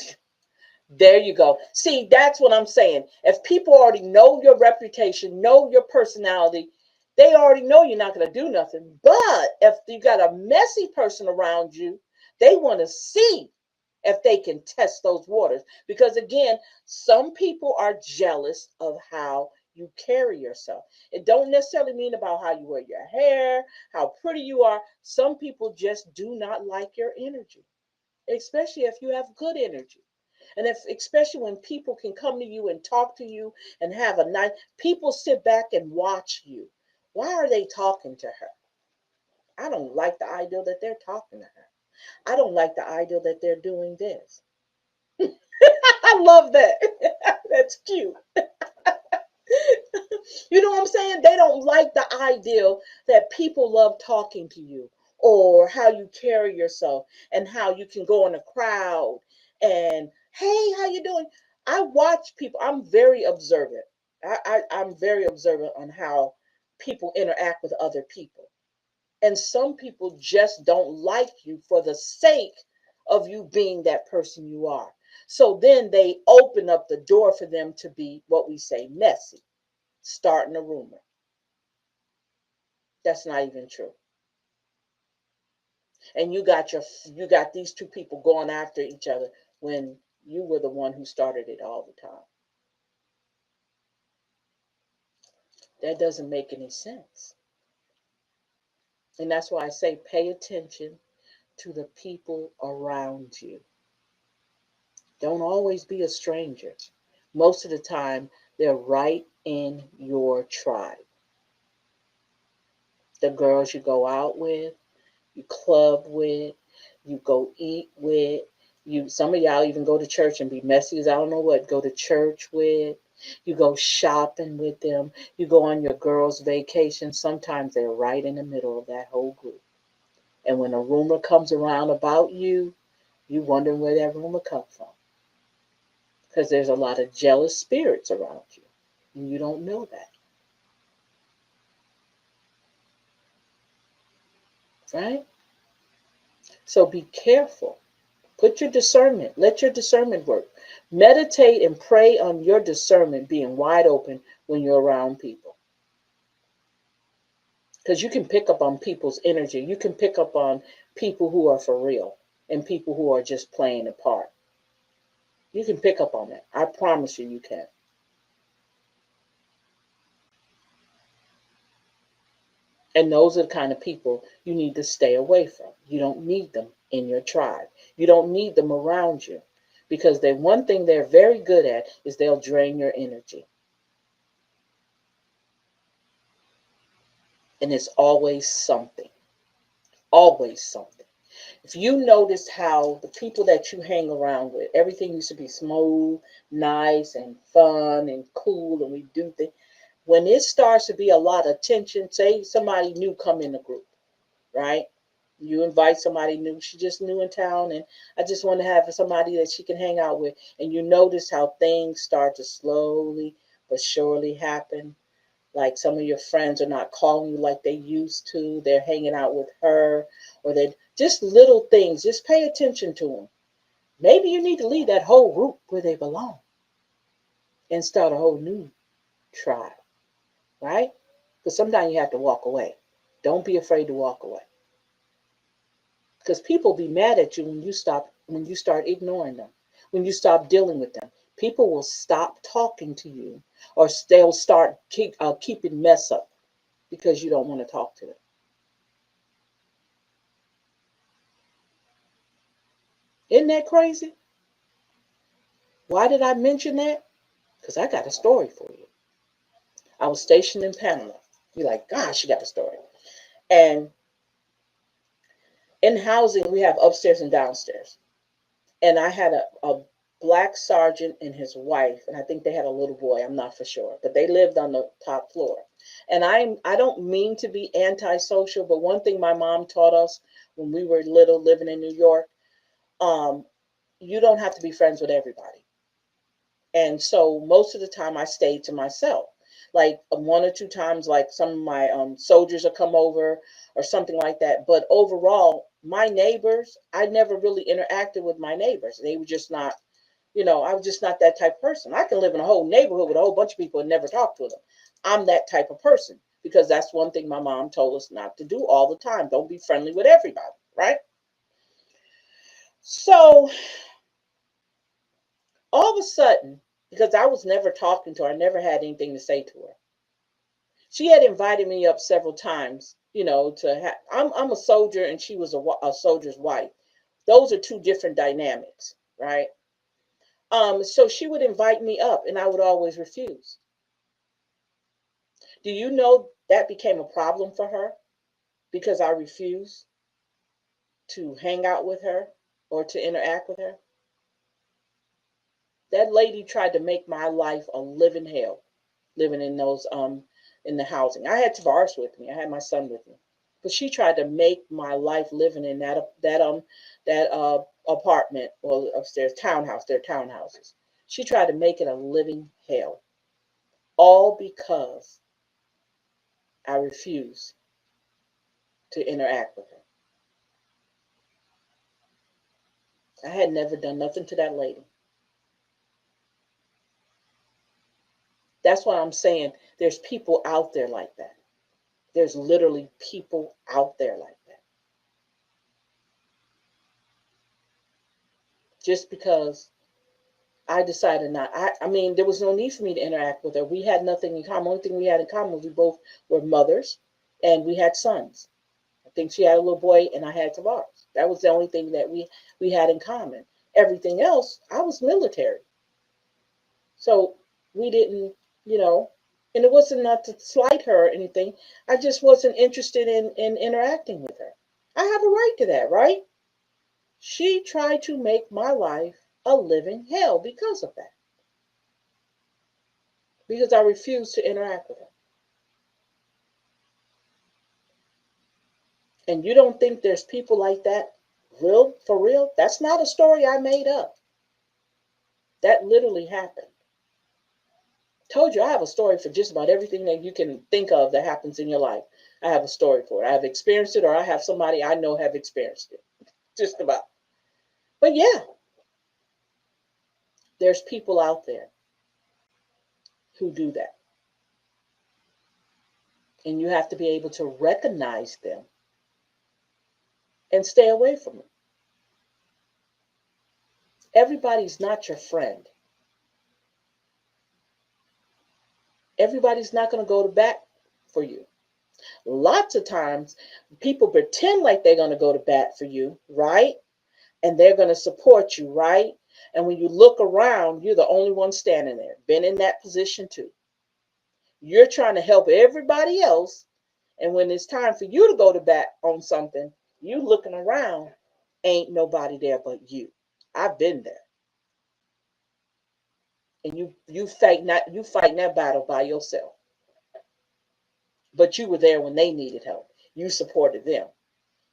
There you go. See, that's what I'm saying. If people already know your reputation, know your personality, they already know you're not going to do nothing. But if you got a messy person around you, they want to see if they can test those waters. Because again, some people are jealous of how you carry yourself. It don't necessarily mean about how you wear your hair, how pretty you are. Some people just do not like your energy, especially if you have good energy. And if, especially when people can come to you and talk to you and have a night, people sit back and watch you. Why are they talking to her? I don't like the idea that they're talking to her. I don't like the idea that they're doing this. I love that. That's cute. You know what I'm saying? They don't like the ideal that people love talking to you, or how you carry yourself, and how you can go in a crowd and, hey, how you doing? I watch people. I'm very observant. I'm very observant on how people interact with other people. And some people just don't like you for the sake of you being that person you are. So then they open up the door for them to be, what we say, messy, starting a rumor. That's not even true. And you got these two people going after each other when you were the one who started it all the time. That doesn't make any sense. And that's why I say pay attention to the people around you. Don't always be a stranger. Most of the time, they're right in your tribe. The girls you go out with, you club with, you go eat with, you some of y'all even go to church and be messy as I don't know what, go to church with, you go shopping with them, you go on your girls' vacation. Sometimes they're right in the middle of that whole group. And when a rumor comes around about you, you wondering where that rumor come from. Because there's a lot of jealous spirits around you. And you don't know that. Right? So be careful. Put your discernment. Let your discernment work. Meditate and pray on your discernment being wide open when you're around people. Because you can pick up on people's energy. You can pick up on people who are for real and people who are just playing a part. You can pick up on that. I promise you, you can. And those are the kind of people you need to stay away from. You don't need them in your tribe. You don't need them around you. Because they one thing they're very good at is they'll drain your energy. And it's always something. Always something. If you notice how the people that you hang around with, everything used to be smooth, nice, and fun and cool, and we do things. When it starts to be a lot of tension, say somebody new come in the group, right? You invite somebody new, she just new in town, and I just want to have somebody that she can hang out with. And you notice how things start to slowly but surely happen. Like some of your friends are not calling you like they used to. They're hanging out with her, or they're just little things. Just pay attention to them. Maybe you need to leave that whole group where they belong and start a whole new tribe, right? Because sometimes you have to walk away. Don't be afraid to walk away. Because people be mad at you when you start ignoring them, when you stop dealing with them. People will stop talking to you, or they'll start keeping mess up because you don't want to talk to them. Isn't that crazy? Why did I mention that? Because I got a story for you. I was stationed in Panama. You're like, gosh, you got a story. And in housing, we have upstairs and downstairs. And I had a black sergeant and his wife, and I think they had a little boy. I'm not for sure, but they lived on the top floor. And I don't mean to be antisocial, but one thing my mom taught us when we were little, living in New York, um, you don't have to be friends with everybody. And so most of the time I stayed to myself. Like one or two times, like some of my soldiers will come over or something like that. But overall, my neighbors, I never really interacted with my neighbors. They were just not, I was just not that type of person. I can live in a whole neighborhood with a whole bunch of people and never talk to them. I'm that type of person because that's one thing my mom told us not to do all the time. Don't be friendly with everybody, right? So all of a sudden, because I was never talking to her, I never had anything to say to her. She had invited me up several times, to have. I'm a soldier and she was a soldier's wife. Those are two different dynamics, right? So she would invite me up and I would always refuse. Do you know that became a problem for her? because I refuse to hang out with her or to interact with her. That lady tried to make my life a living hell, living in those in the housing. I had Tavares with me. I had my son with me. But she tried to make my life living in that apartment or upstairs townhouse, their townhouses. She tried to make it a living hell. All because I refused to interact with her. I had never done nothing to that lady. That's why I'm saying there's people out there like that. There's literally people out there like that. Just because I decided not, I mean, there was no need for me to interact with her. We had nothing in common. The only thing we had in common was we both were mothers and we had sons. I think she had a little boy and I had Tavares. That was the only thing that we had in common. Everything else, I was military. So we didn't, you know, and it wasn't not to slight her or anything. I just wasn't interested in interacting with her. I have a right to that, right? She tried to make my life a living hell because of that. Because I refused to interact with her. And you don't think there's people like that real for real? That's not a story I made up. That literally happened. Told you I have a story for just about everything that you can think of that happens in your life. I have a story for it. I've experienced it, or I have somebody I know have experienced it. Just about. But yeah, there's people out there who do that. And you have to be able to recognize them and stay away from them. Everybody's not your friend. Everybody's not going to go to bat for you. Lots of times, people pretend like they're going to go to bat for you, right? And they're going to support you, right? And when you look around, you're the only one standing there. Been in that position too. You're trying to help everybody else. And when it's time for you to go to bat on something, you looking around, ain't nobody there but you. I've been there. And you fighting that battle by yourself. But you were there when they needed help. You supported them.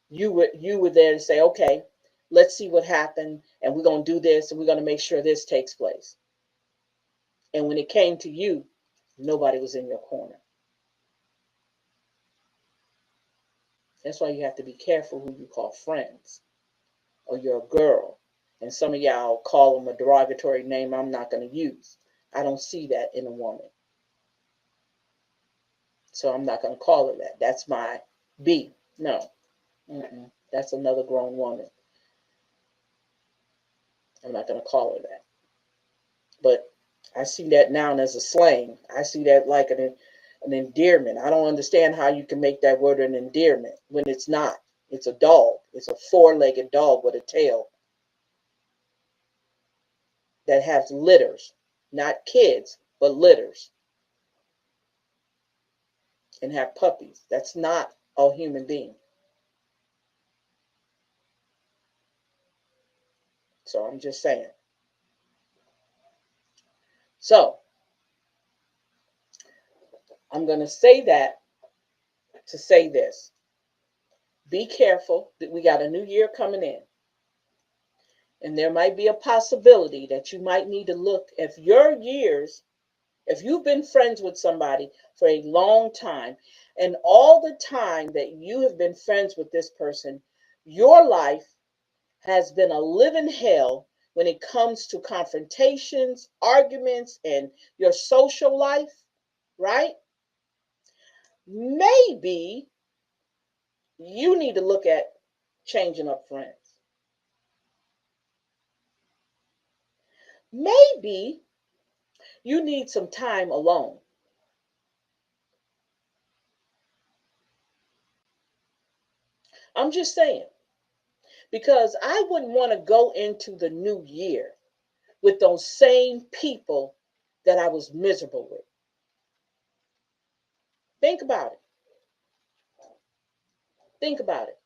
You were there to say, okay, let's see what happened, and we're gonna do this, and we're gonna make sure this takes place. And when it came to you, nobody was in your corner. That's why you have to be careful who you call friends, or you're a girl. And some of y'all call them a derogatory name I'm not gonna use. I don't see that in a woman. So I'm not gonna call her that. That's my B. No. That's another grown woman. I'm not gonna call her that. But I see that now as a slang. I see that like an endearment. I don't understand how you can make that word an endearment when it's not. It's a dog. It's a four-legged dog with a tail that has litters, not kids, but litters, and have puppies. That's not a human being. So I'm just saying. So I'm going to say that to say this. Be careful that we got a new year coming in. And there might be a possibility that you might need to look if your years, if you've been friends with somebody for a long time, and all the time that you have been friends with this person, your life has been a living hell when it comes to confrontations, arguments, and your social life, right? Maybe you need to look at changing up friends. Maybe you need some time alone. I'm just saying, because I wouldn't want to go into the new year with those same people that I was miserable with. Think about it. Think about it.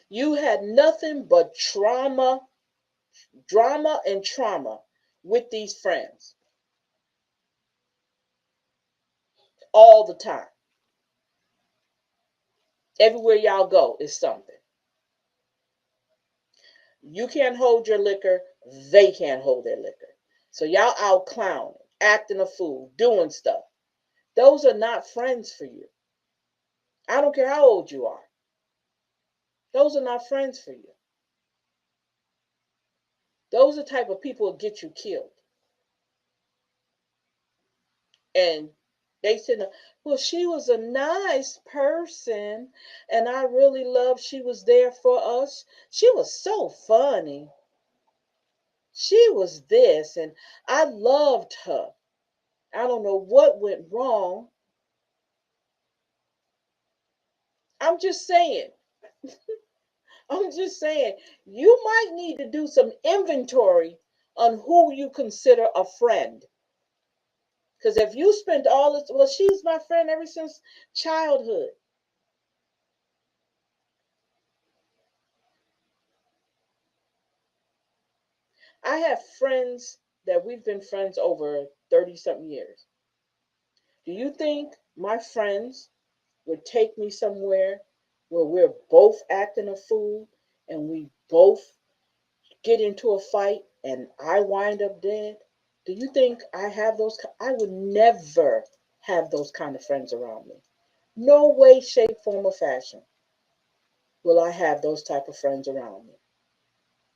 You had nothing but drama and trauma with these friends all the time. Everywhere y'all go is something. You can't hold your liquor, they can't hold their liquor. So y'all out clowning, acting a fool, doing stuff. Those are not friends for you. I don't care how old you are. Those are not friends for you. Those are the type of people that get you killed. And they said, well, she was a nice person, and I really loved she was there for us. She was so funny. She was this, and I loved her. I don't know what went wrong. I'm just saying. I'm just saying, you might need to do some inventory on who you consider a friend. Because if you spent all this, well, she was my friend ever since childhood. I have friends that we've been friends over 30 something years. Do you think my friends would take me somewhere where we're both acting a fool and we both get into a fight and I wind up dead? Do you think I have those? I would never have those kind of friends around me. No way, shape, form, or fashion will I have those type of friends around me.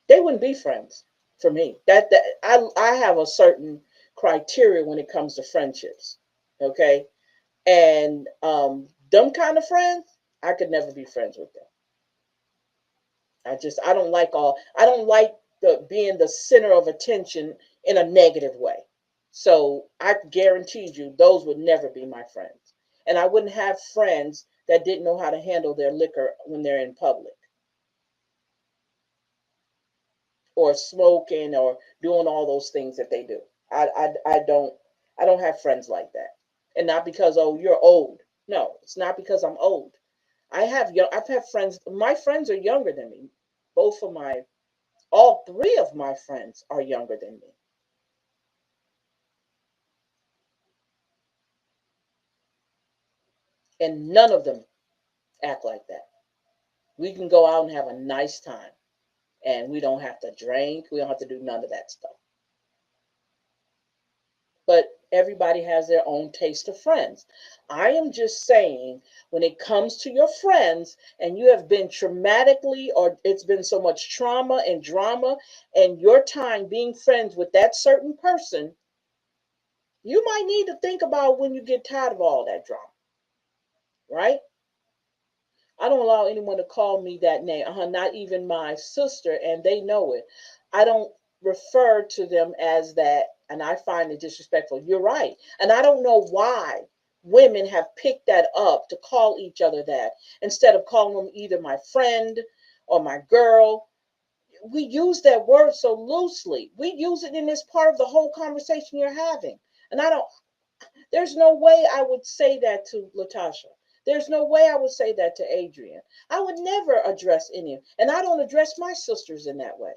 They wouldn't be friends for me. I have a certain criteria when it comes to friendships. Okay, and them kind of friends, I could never be friends with them. I don't like the being the center of attention in a negative way. So I guaranteed you those would never be my friends. And I wouldn't have friends that didn't know how to handle their liquor when they're in public or smoking or doing all those things that they do. I don't have friends like that. And not because, oh, you're old. No, it's not because I'm old. I've had friends, my friends are younger than me. Both of my all three of my friends are younger than me. And none of them act like that. We can go out and have a nice time and we don't have to drink. We don't have to do none of that stuff. But everybody has their own taste of friends. I am just saying, when it comes to your friends and you have been traumatically, or it's been so much trauma and drama, and your time being friends with that certain person, you might need to think about when you get tired of all that drama, right? I don't allow anyone to call me that name, not even my sister, and they know it. I don't refer to them as that, and I find it disrespectful. You're right. And I don't know why women have picked that up to call each other that instead of calling them either my friend or my girl. We use that word so loosely. We use it in this part of the whole conversation you're having. And there's no way I would say that to Latasha. There's no way I would say that to Adrian. I would never address any, and I don't address my sisters in that way.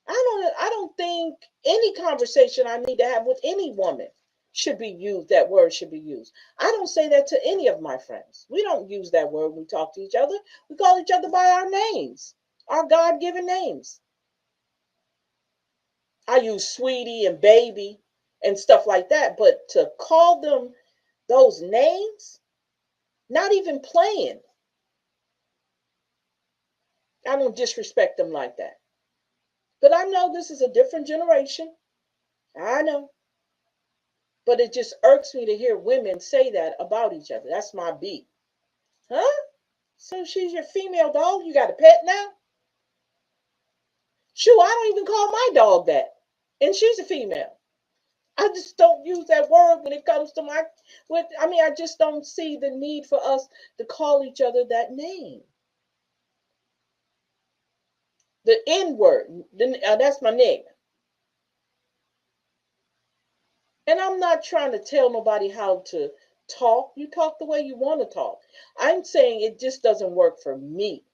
I don't think any conversation I need to have with any woman should be used, that word should be used. I don't say that to any of my friends. We don't use that word when we talk to each other. We call each other by our names, our God-given names. I use sweetie and baby and stuff like that, but to call them those names, not even playing. I don't disrespect them like that. But I know this is a different generation. I know. But it just irks me to hear women say that about each other. That's my beat. Huh? So she's your female dog? You got a pet now? Shoot, I don't even call my dog that. And she's a female. I just don't use that word when it comes to I just don't see the need for us to call each other that name. The N word, that's my name. And I'm not trying to tell nobody how to talk, you talk the way you want to talk. I'm saying it just doesn't work for me.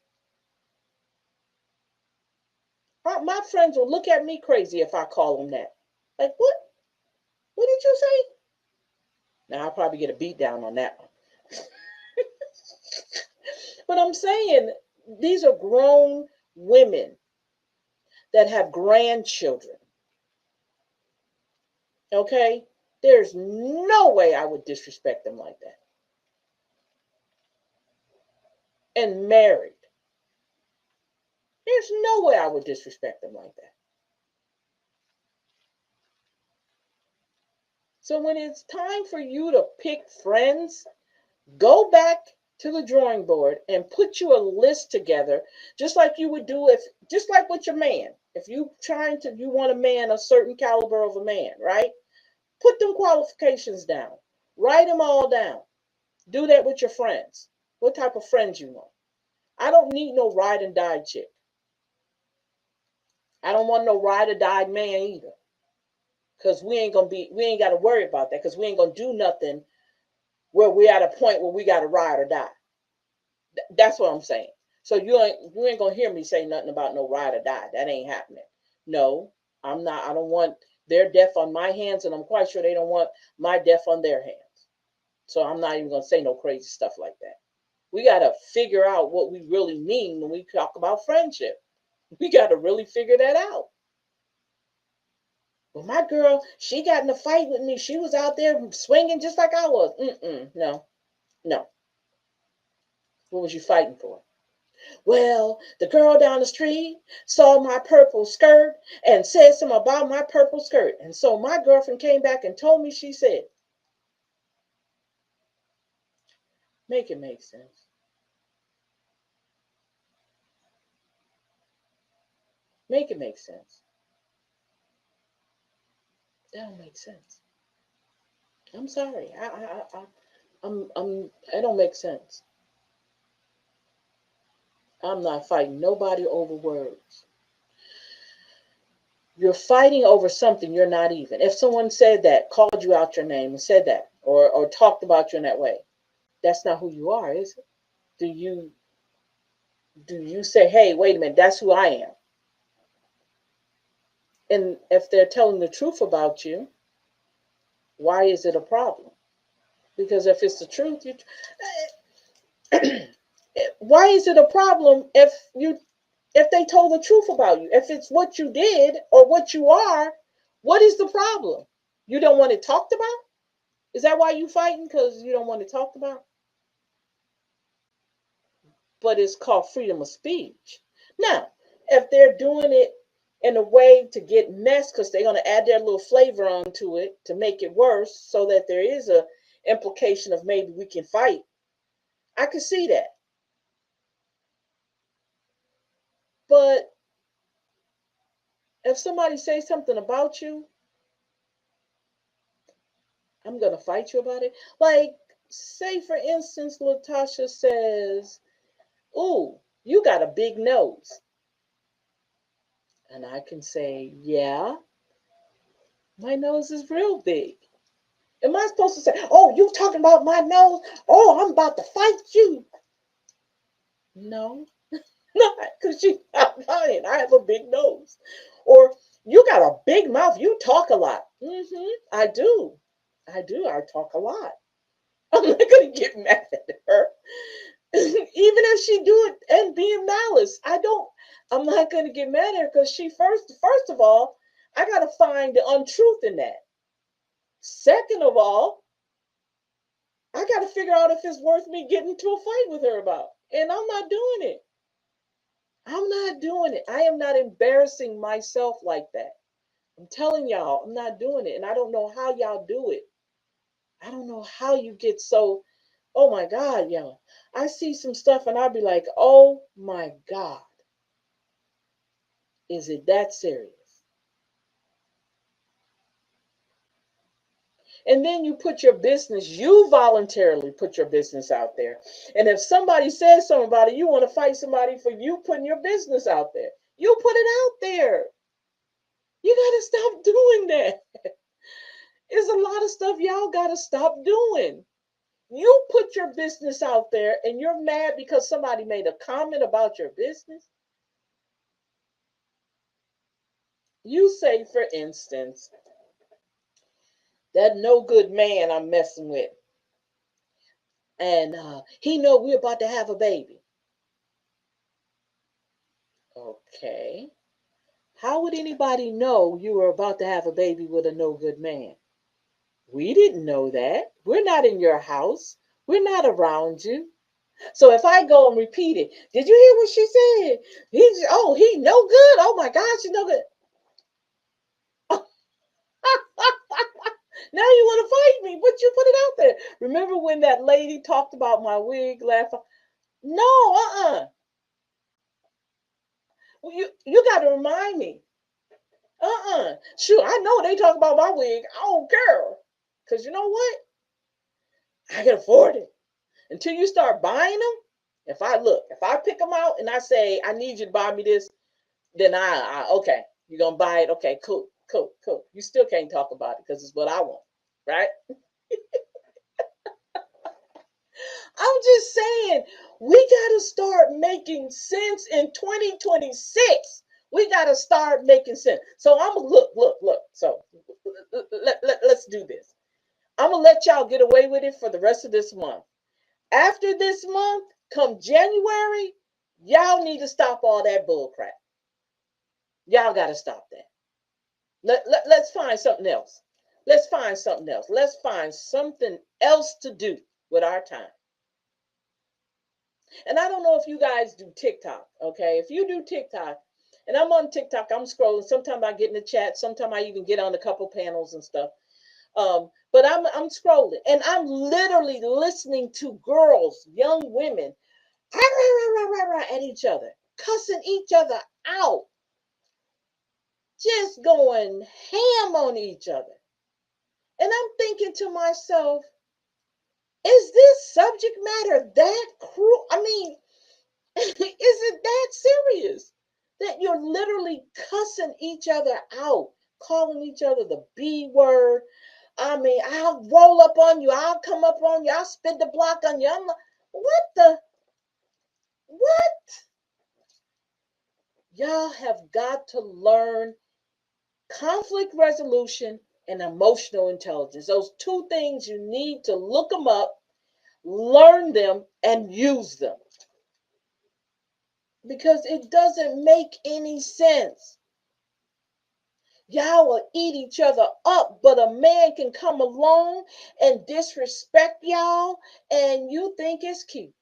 My friends will look at me crazy if I call them that. Like, what? What did you say? Now, I'll probably get a beat down on that one. But I'm saying these are grown women that have grandchildren. Okay? There's no way I would disrespect them like that. And married. There's no way I would disrespect them like that. So when it's time for you to pick friends, go back to the drawing board and put you a list together, just like you would do just like with your man. If you want a man, a certain caliber of a man, right? Put them qualifications down. Write them all down. Do that with your friends. What type of friends you want? I don't need no ride and die chick. I don't want no ride or die man either. Because we ain't got to worry about that, because we ain't going to do nothing where we're at a point where we got to ride or die. That's what I'm saying. So you ain't going to hear me say nothing about no ride or die. That ain't happening. No, I'm not. I don't want their death on my hands, and I'm quite sure they don't want my death on their hands. So I'm not even going to say no crazy stuff like that. We got to figure out what we really mean when we talk about friendship. We got to really figure that out. Well, my girl, she got in a fight with me. She was out there swinging just like I was. No. What was you fighting for? Well, the girl down the street saw my purple skirt and said something about my purple skirt. And so my girlfriend came back and told me, she said, make it make sense. Make it make sense. That don't make sense. I'm sorry. It don't make sense. I'm not fighting nobody over words. You're fighting over something you're not even. If someone said that, called you out your name and said that, or talked about you in that way, that's not who you are, is it? Do you say, hey, wait a minute, that's who I am? And if they're telling the truth about you, why is it a problem? Because if it's the truth, why is it a problem if they told the truth about you? If it's what you did or what you are, what is the problem? You don't want it talked about? Is that why you fighting? Because you don't want it talked about? But it's called freedom of speech. Now, if they're doing it in a way to get messed, because they're going to add their little flavor onto it to make it worse, so that there is a implication of maybe we can fight, I could see that. But if somebody says something about you, I'm going to fight you about it. Like, say, for instance, Latasha says, ooh, you got a big nose. And I can say, yeah, my nose is real big. Am I supposed to say, oh, you talking about my nose? Oh, I'm about to fight you. No, not because you're not lying. I have a big nose. Or you got a big mouth. You talk a lot. I do. I talk a lot. I'm not going to get mad at her. Even if she do it and being malice, I'm not going to get mad at her, because she first of all, I got to find the untruth in that. Second of all, I got to figure out if it's worth me getting into a fight with her about. And I'm not doing it. I'm not doing it. I am not embarrassing myself like that. I'm telling y'all, I'm not doing it. And I don't know how y'all do it. I don't know how you get so, oh my God, y'all. I see some stuff and I'll be like, oh my God. Is it that serious? And then you voluntarily put your business out there. And if somebody says something about it, you want to fight somebody for you putting your business out there. You put it out there. You got to stop doing that. There's a lot of stuff y'all got to stop doing. You put your business out there and you're mad because somebody made a comment about your business. You say, for instance, that no good man I'm messing with, and he know we're about to have a baby. Okay. How would anybody know you were about to have a baby with a no good man? We didn't know that. We're not in your house. We're not around you. So if I go and repeat it, did you hear what she said? He no good. Oh my gosh, he's no good. Now you want to fight me, but you put it out there. Remember when that lady talked about my wig last? No, Well, you got to remind me. Sure, I know they talk about my wig. I don't care, cause you know what? I can afford it. Until you start buying them. If I pick them out and I say I need you to buy me this, then I okay, you're gonna buy it. Okay, cool, cool, cool. You still can't talk about it because it's what I want, right? I'm just saying, we got to start making sense in 2026. We got to start making sense. So I'm gonna look. So let's do this. I'm gonna let y'all get away with it for the rest of this month. After this month, come January, y'all need to stop all that bull crap. Y'all got to stop that. Let's find something else. Let's find something else. Let's find something else to do with our time. And I don't know if you guys do TikTok, okay? If you do TikTok, and I'm on TikTok, I'm scrolling. Sometimes I get in the chat. Sometimes I even get on a couple panels and stuff. But I'm scrolling, and I'm literally listening to girls, young women, at each other, cussing each other out, just going ham on each other. And I'm thinking to myself, is this subject matter that cruel? I mean, is it that serious that you're literally cussing each other out, calling each other the B word? I mean, I'll roll up on you, I'll come up on you, I'll spin the block on you. I'm like, what the? What? Y'all have got to learn conflict resolution and emotional intelligence. Those two things, you need to look them up, learn them, and use them, because it doesn't make any sense. Y'all will eat each other up, but a man can come along and disrespect y'all, and you think it's cute.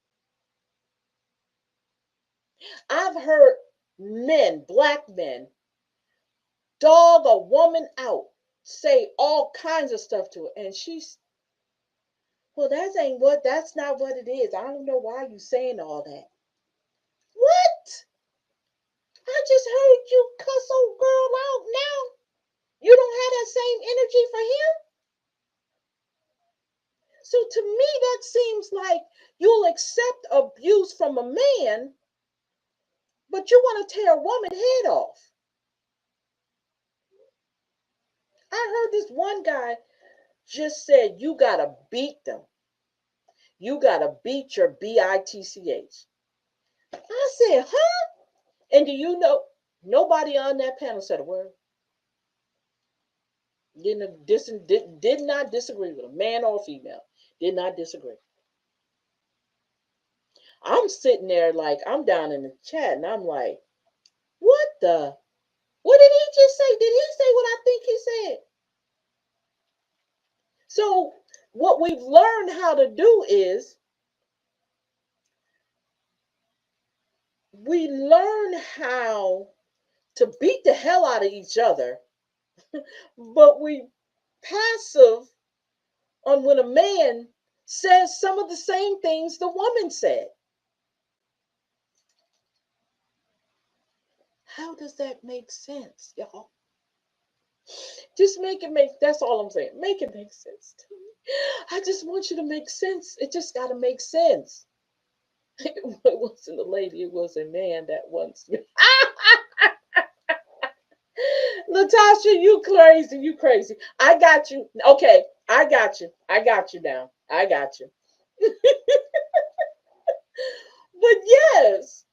I've heard men, black men, dog a woman out, say all kinds of stuff to her, and she's, well, that's not what it is. I don't know why you saying all that. What? I just heard you cuss old girl out now. You don't have that same energy for him? So to me, that seems like you'll accept abuse from a man, but you want to tear a woman's head off. I heard this one guy just said, you got to beat them. You got to beat your bitch. I said, huh? And do you know, nobody on that panel said a word. Did not disagree with a man or female. Did not disagree. I'm sitting there like, I'm down in the chat and I'm like, what the? What did he just say? Did he say what I think he said? So, what we've learned how to do is we learn how to beat the hell out of each other, but we passive on when a man says some of the same things the woman said. How does that make sense, y'all? Just that's all I'm saying. Make it make sense to me. I just want you to make sense. It just got to make sense. It wasn't a lady, it was a man that wants me. Latasha, you crazy, you crazy. I got you. Okay, I got you. I got you now. I got you. But yes,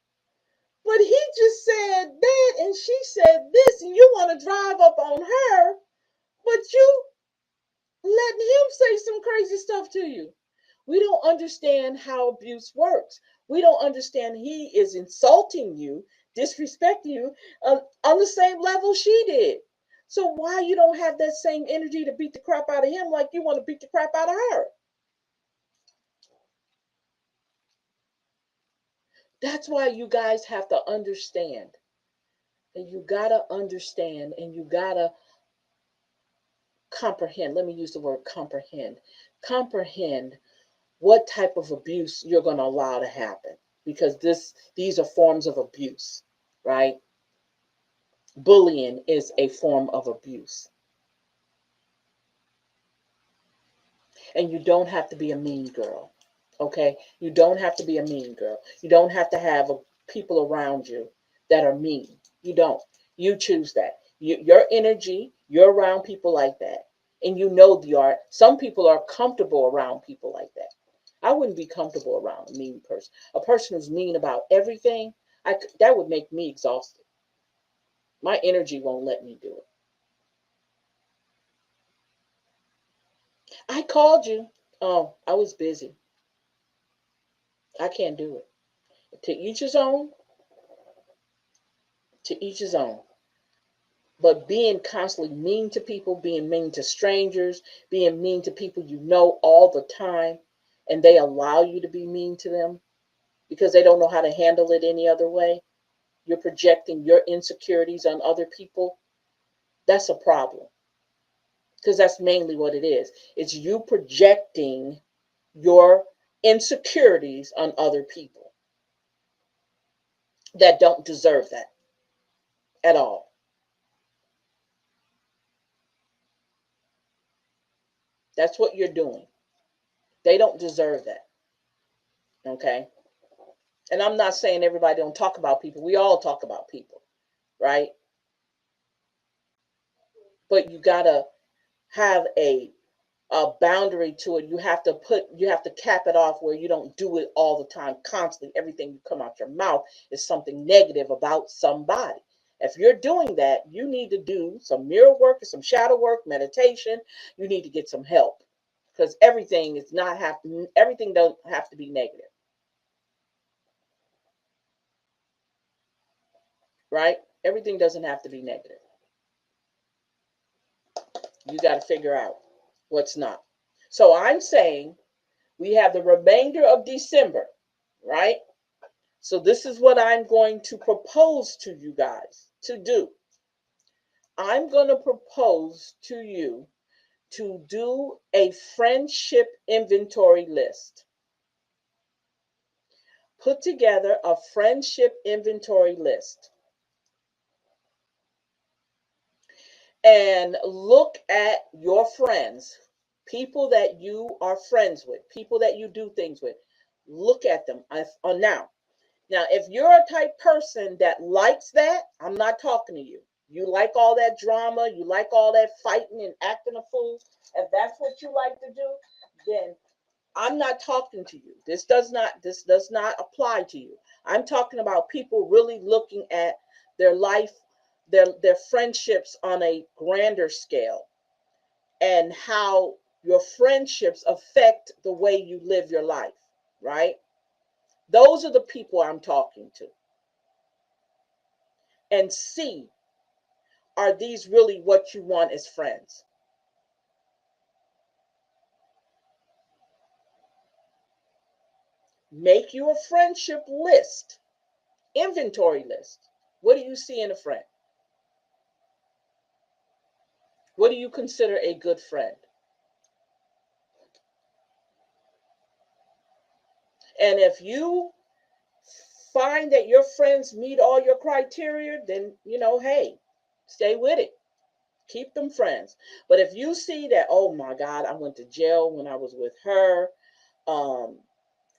but he just said that and she said this, and you want to drive up on her, but you letting him say some crazy stuff to you. We don't understand how abuse works. We don't understand he is insulting you, disrespecting you on the same level she did. So why you don't have that same energy to beat the crap out of him like you want to beat the crap out of her? That's why you guys have to understand. And you gotta understand and you gotta comprehend. Let me use the word comprehend. Comprehend what type of abuse you're going to allow to happen, because these are forms of abuse, right? Bullying is a form of abuse. And you don't have to be a mean girl. Okay? You don't have to be a mean girl. You don't have to have people around you that are mean. You don't. You choose that. Your energy, you're around people like that. And you know the art. Some people are comfortable around people like that. I wouldn't be comfortable around a mean person. A person who's mean about everything, that would make me exhausted. My energy won't let me do it. I called you. Oh, I was busy. I can't do it. To each his own, to each his own. But being constantly mean to people, being mean to strangers, being mean to people you know all the time, and they allow you to be mean to them because they don't know how to handle it any other way. You're projecting your insecurities on other people. That's a problem, because that's mainly what it is. It's you projecting your insecurities on other people that don't deserve that at all. That's what you're doing. They don't deserve that. Okay? And I'm not saying everybody don't talk about people. We all talk about people, right? But you got to have a boundary to it. You have to cap it off where you don't do it all the time, constantly. Everything you come out your mouth is something negative about somebody. If you're doing that, you need to do some mirror work or some shadow work, meditation. You need to get some help, because everything don't have to be negative, right? Everything doesn't have to be negative. You got to figure out what's not. So I'm saying we have the remainder of December, right? So this is what I'm going to propose to you guys to do. I'm going to propose to you to do a friendship inventory list. Put together a friendship inventory list and look at your friends, people that you are friends with, people that you do things with. Look at them. Now, if you're a type person that likes that, I'm not talking to you. You like all that drama, you like all that fighting and acting a fool. If that's what you like to do, then I'm not talking to you. This does not apply to you. I'm talking about people really looking at their life, their friendships on a grander scale, and how your friendships affect the way you live your life, right? Those are the people I'm talking to. And see, are these really what you want as friends? Make you a friendship list, inventory list. What do you see in a friend? What do you consider a good friend? And if you find that your friends meet all your criteria, then, hey, stay with it. Keep them friends. But if you see that, oh my God, I went to jail when I was with her, um,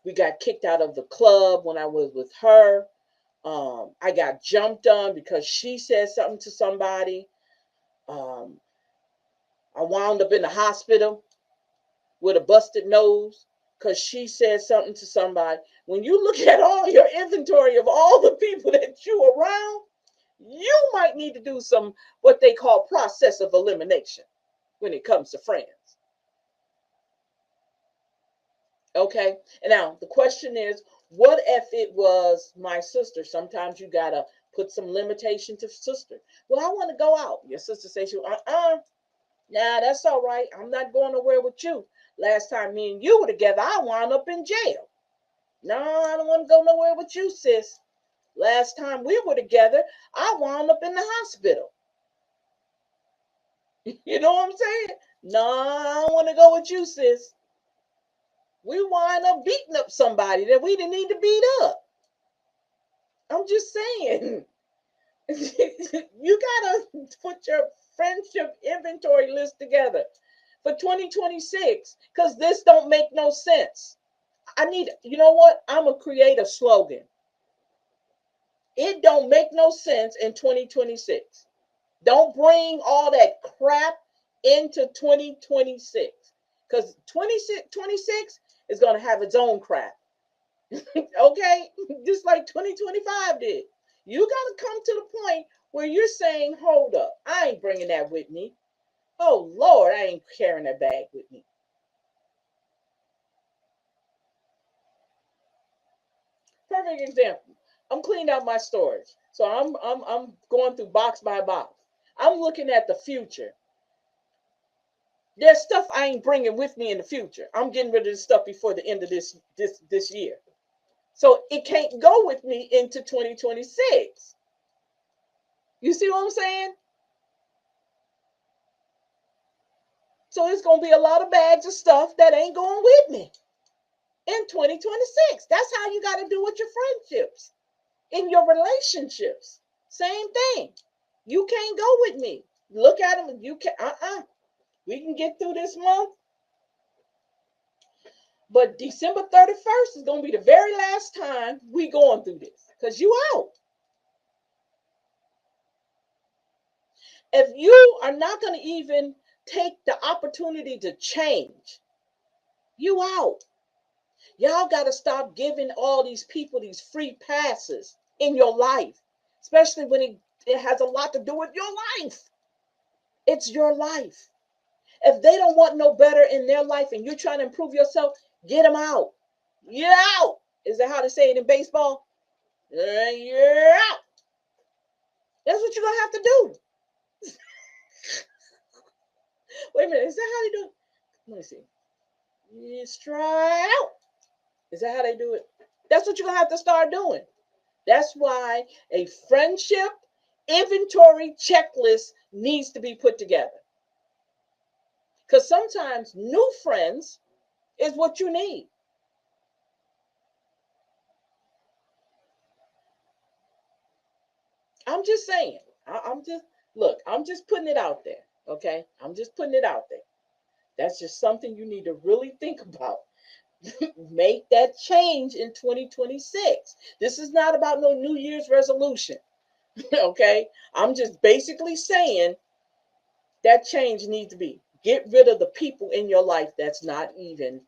we got kicked out of the club when I was with her, I got jumped on because she said something to somebody, um, I wound up in the hospital with a busted nose because she said something to somebody. When you look at all your inventory of all the people that you around, you might need to do some what they call process of elimination when it comes to friends. Okay. And now the question is, what if it was my sister? Sometimes you gotta put some limitation to sister. Well, I want to go out. Your sister says you, nah, that's all right. I'm not going nowhere with you. Last time me and you were together, I wound up in jail. No, I don't want to go nowhere with you, sis. Last time we were together, I wound up in the hospital. You know what I'm saying? No, I don't want to go with you, sis. We wind up beating up somebody that we didn't need to beat up. I'm just saying. You gotta put your friendship inventory list together for 2026, because this don't make no sense. I need, you know what? I'm gonna create a slogan. It don't make no sense in 2026. Don't bring all that crap into 2026, because 2026 is going to have its own crap. Okay? Just like 2025 did. You got to come to the point where you're saying, hold up, I ain't bringing that with me. Oh, Lord, I ain't carrying that bag with me. Perfect example. I'm cleaning out my storage. So I'm going through box by box. I'm looking at the future. There's stuff I ain't bringing with me in the future. I'm getting rid of this stuff before the end of this year. So it can't go with me into 2026. You see what I'm saying? So it's going to be a lot of bags of stuff that ain't going with me in 2026. That's how you got to do with your friendships, in your relationships. Same thing. You can't go with me. Look at them. You can We can get through this month, but December 31st is going to be the very last time we going through this, because you out. If you are not going to even take the opportunity to change, you out. Y'all got to stop giving all these people these free passes in your life, especially when it has a lot to do with your life. It's your life. If they don't want no better in their life and you're trying to improve yourself, get them out. You're out. Is that how they say it in baseball? You're out. That's what you're going to have to do. Wait a minute. Is that how they do it? Let me see. You strike out. Is that how they do it? That's what you're going to have to start doing. That's why a friendship inventory checklist needs to be put together. Because sometimes new friends is what you need. I'm just saying. I'm just putting it out there. Okay? I'm just putting it out there. That's just something you need to really think about. Make that change in 2026. This is not about no New Year's resolution. Okay? I'm just basically saying that change needs to be. Get rid of the people in your life that's not even,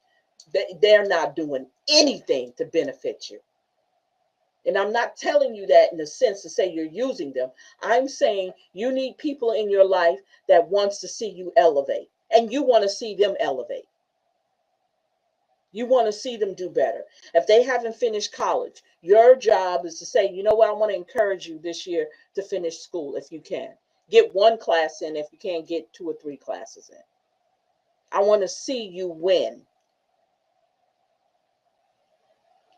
they're not doing anything to benefit you. And I'm not telling you that in the sense to say you're using them. I'm saying you need people in your life that wants to see you elevate, and you want to see them elevate. You want to see them do better. If they haven't finished college, your job is to say, you know what, I want to encourage you this year to finish school if you can. Get one class in. If you can't, get 2 or 3 classes in. I want to see you win.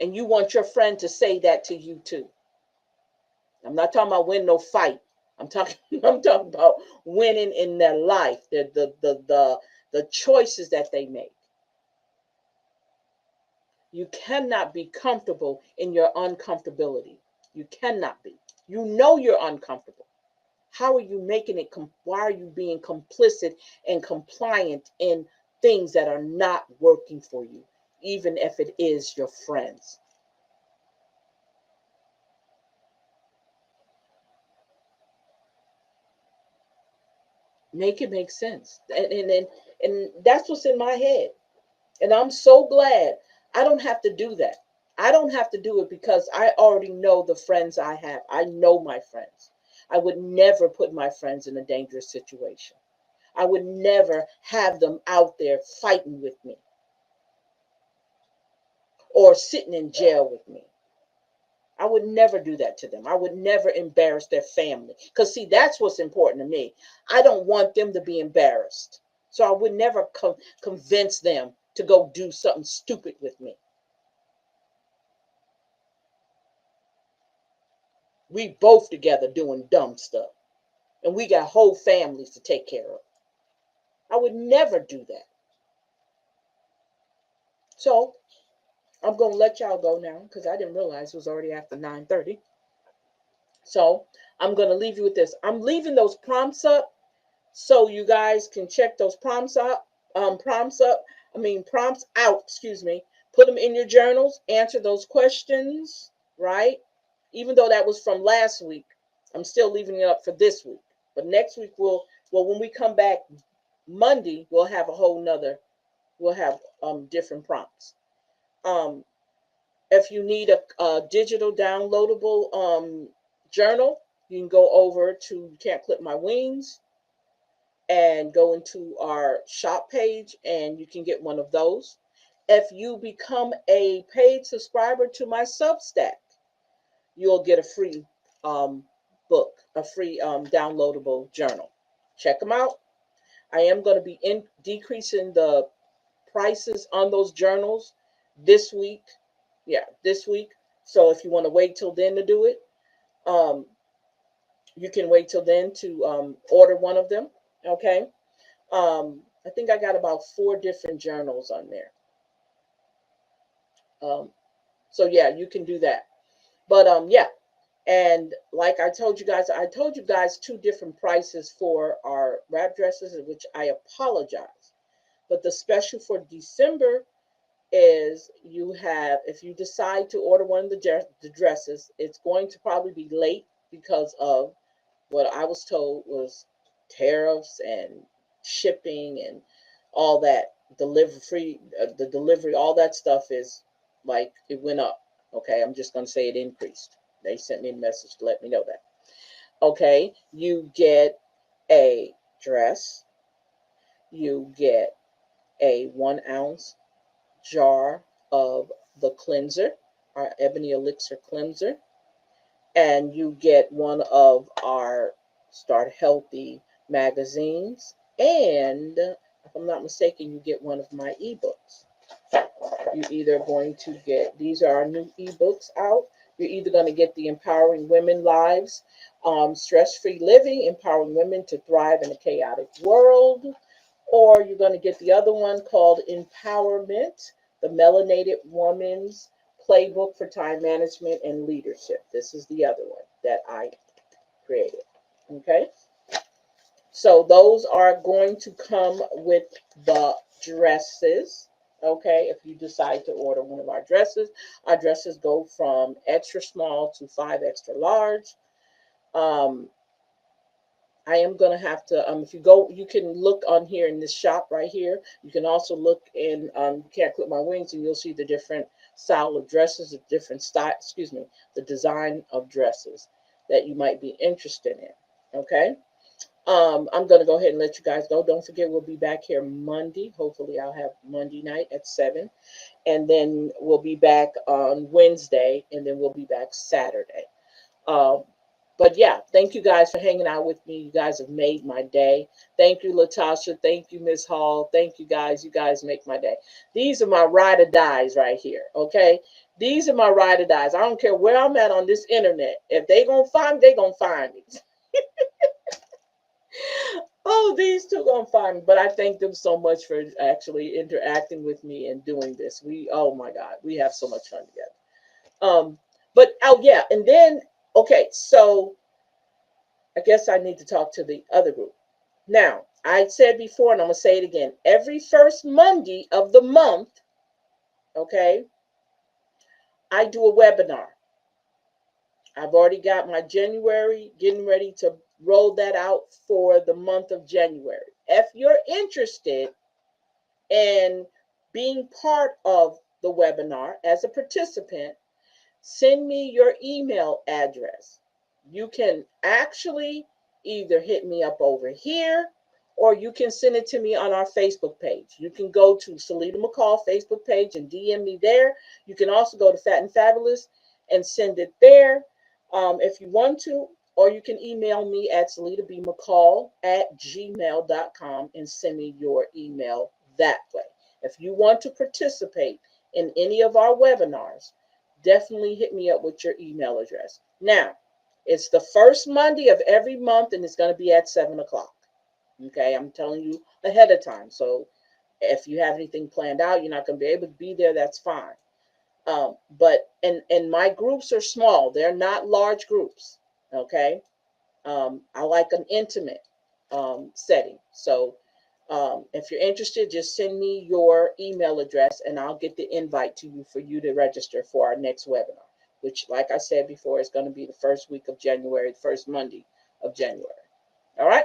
And you want your friend to say that to you too. I'm not talking about win no fight. I'm talking I'm talking about winning in their life, the choices that they make. You cannot be comfortable in your uncomfortability. You cannot be. You know you're uncomfortable. How are you making it? Why are you being complicit and compliant in things that are not working for you, even if it is your friends? Make it make sense. And that's what's in my head. And I'm so glad I don't have to do that. I don't have to do it because I already know the friends I have. I know my friends. I would never put my friends in a dangerous situation. I would never have them out there fighting with me or sitting in jail with me. I would never do that to them. I would never embarrass their family. Because, see, that's what's important to me. I don't want them to be embarrassed. So I would never convince them to go do something stupid with me. We both together doing dumb stuff. And we got whole families to take care of. I would never do that. So I'm going to let y'all go now because I didn't realize it was already after 9:30. So I'm going to leave you with this. I'm leaving those prompts up so you guys can check those prompts up. Prompts out. Excuse me. Put them in your journals. Answer those questions. Right. Even though that was from last week, I'm still leaving it up for this week. But next week when we come back Monday, we'll have a whole nother. We'll have different prompts. Um, if you need a digital downloadable journal, you can go over to You Can't Clip My Wings and go into our shop page and you can get one of those. If you become a paid subscriber to my Substack, you'll get a free um, book, a free downloadable journal. Check them out. I am going to be decreasing the prices on those journals this week. Yeah, this week. So if you want to wait till then to do it, um, you can wait till then to order one of them. Okay. I think I got about 4 different journals on there. Um, so yeah, you can do that. But yeah. And like I told you guys 2 different prices for our wrap dresses, which I apologize. But the special for December is if you decide to order one of the dresses, it's going to probably be late because of what I was told was tariffs and shipping and all that the delivery, all that stuff is like it went up. Okay, I'm just going to say it increased. They sent me a message to let me know that. Okay, you get a dress, you get a 1 ounce jar of the cleanser, our Ebony Elixir cleanser, and you get one of our Start Healthy magazines. And if I'm not mistaken, you get one of my ebooks. You're either going to get, these are our new ebooks out. You're either going to get the Empowering Women Lives, Stress-Free Living, Empowering Women to Thrive in a Chaotic World, or you're going to get the other one called Empowerment, the Melanated Woman's Playbook for Time Management and Leadership. This is the other one that I created. Okay. So those are going to come with the dresses. Okay. If you decide to order one of our dresses go from extra small to 5 extra large. I am going to have to, if you go, you can look on here in this shop right here. You can also look in, Can't Clip My Wings, and you'll see the different style of dresses, the different style, the design of dresses that you might be interested in. Okay. I'm going to go ahead and let you guys go. Don't forget, we'll be back here Monday. Hopefully I'll have Monday night at 7. And then we'll be back on Wednesday, and then we'll be back Saturday. Um, but yeah, thank you guys for hanging out with me. You guys have made my day. Thank you, Latasha. Thank you, Miss Hall. Thank you guys. You guys make my day. These are my ride or dies right here. Okay. These are my ride or dies. I don't care where I'm at on this internet. If they gonna find me, they gonna find me. Oh, these two gonna find me. But I thank them so much for actually interacting with me and doing this. Oh my God, we have so much fun together. But oh yeah, and then okay, so I guess I need to talk to the other group. Now, I said before, and I'm gonna say it again. Every first Monday of the month, okay, I do a webinar. I've already got my January, getting ready to roll that out for the month of January. If you're interested in being part of the webinar as a participant, send me your email address. You can actually either hit me up over here or you can send it to me on our Facebook page. You can go to Celeta McCall Facebook page and DM me there. You can also go to Fat and Fabulous and send it there if you want to, or you can email me at CeletaBMcCall@gmail.com and send me your email that way. If you want to participate in any of our webinars, definitely hit me up with your email address. Now, it's the first Monday of every month, and it's going to be at 7 o'clock. Okay, I'm telling you ahead of time. So if you have anything planned out, you're not going to be able to be there, that's fine. But my groups are small. They're not large groups. Okay. I like an intimate setting. So if you're interested, just send me your email address and I'll get the invite to you for you to register for our next webinar, which, like I said before, is going to be the first week of January, the first Monday of January. All right.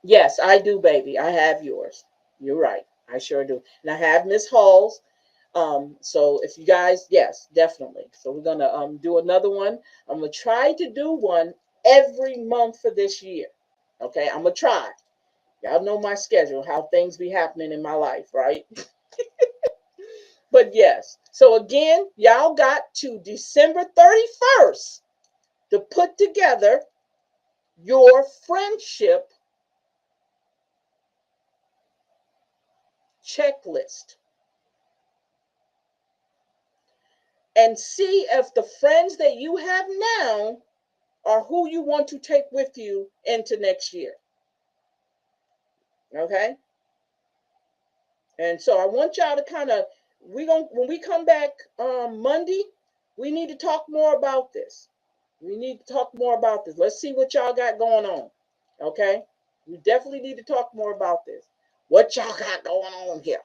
Yes, I do, baby. I have yours. You're right. I sure do. And I have Miss Hall's. So if you guys, yes, definitely. So we're gonna do another one. I'm gonna try to do one every month for this year. Okay, I'm gonna try. Y'all know my schedule, how things be happening in my life, right? But yes. So again, y'all got to December 31st to put together your friendship checklist and see if the friends that you have now are who you want to take with you into next year. Okay. And so I want y'all to kind of, when we come back Monday, we need to talk more about this. We need to talk more about this. Let's see what y'all got going on. Okay. We definitely need to talk more about this. What y'all got going on here.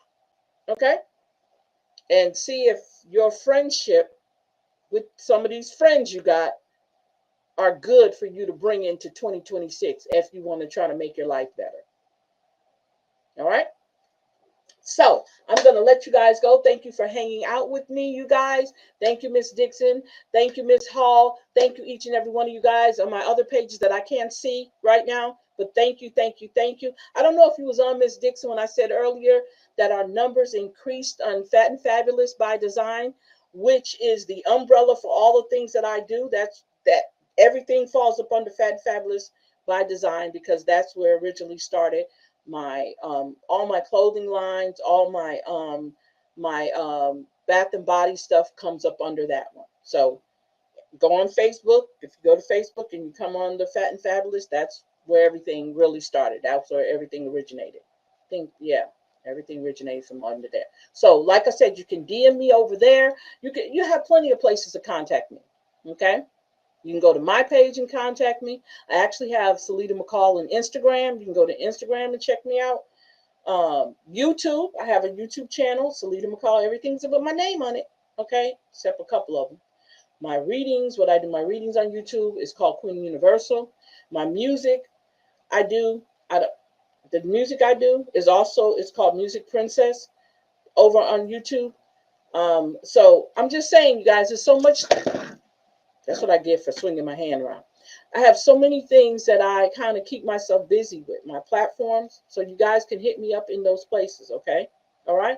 Okay. And see if your friendship with some of these friends you got are good for you to bring into 2026 if you want to try to make your life better. All right. So I'm going to let you guys go. Thank you for hanging out with me, you guys. Thank you, Miss Dixon. Thank you, Miss Hall. Thank you, each and every one of you guys on my other pages that I can't see right now. But thank you, thank you, thank you. I don't know if you was on, Miss Dixon, when I said earlier that our numbers increased on Fat and Fabulous by Design, which is the umbrella for all the things that I do. That everything falls up under Fat and Fabulous by Design because that's where it originally started. My all my clothing lines, all my bath and body stuff comes up under that one. So go on Facebook. If you go to Facebook and you come on the Fat and Fabulous, that's where everything really started. That's where everything originated. I think, yeah, everything originated from under there. So like I said, you can DM me over there. You have plenty of places to contact me. Okay. You can go to my page and contact me. I actually have Celeta McCall on Instagram. You can go to Instagram and check me out. YouTube, I have a YouTube channel, Celeta McCall. Everything's about my name on it, okay, except a couple of them. My readings, what I do, my readings on YouTube is called Queen Universal. My music, the music I do is also, it's called Music Princess over on YouTube. So I'm just saying, you guys, there's so much. That's what I get for swinging my hand around. I have so many things that I kind of keep myself busy with, my platforms. So you guys can hit me up in those places, okay? All right?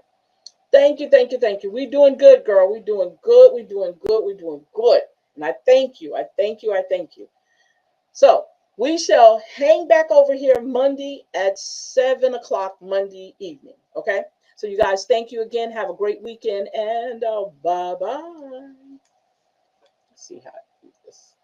Thank you, thank you, thank you. We're doing good, girl. We're doing good. We're doing good. We're doing good. And I thank you. I thank you. I thank you. So we shall hang back over here Monday at 7 o'clock Monday evening, okay? So you guys, thank you again. Have a great weekend, and bye-bye. See how I do this.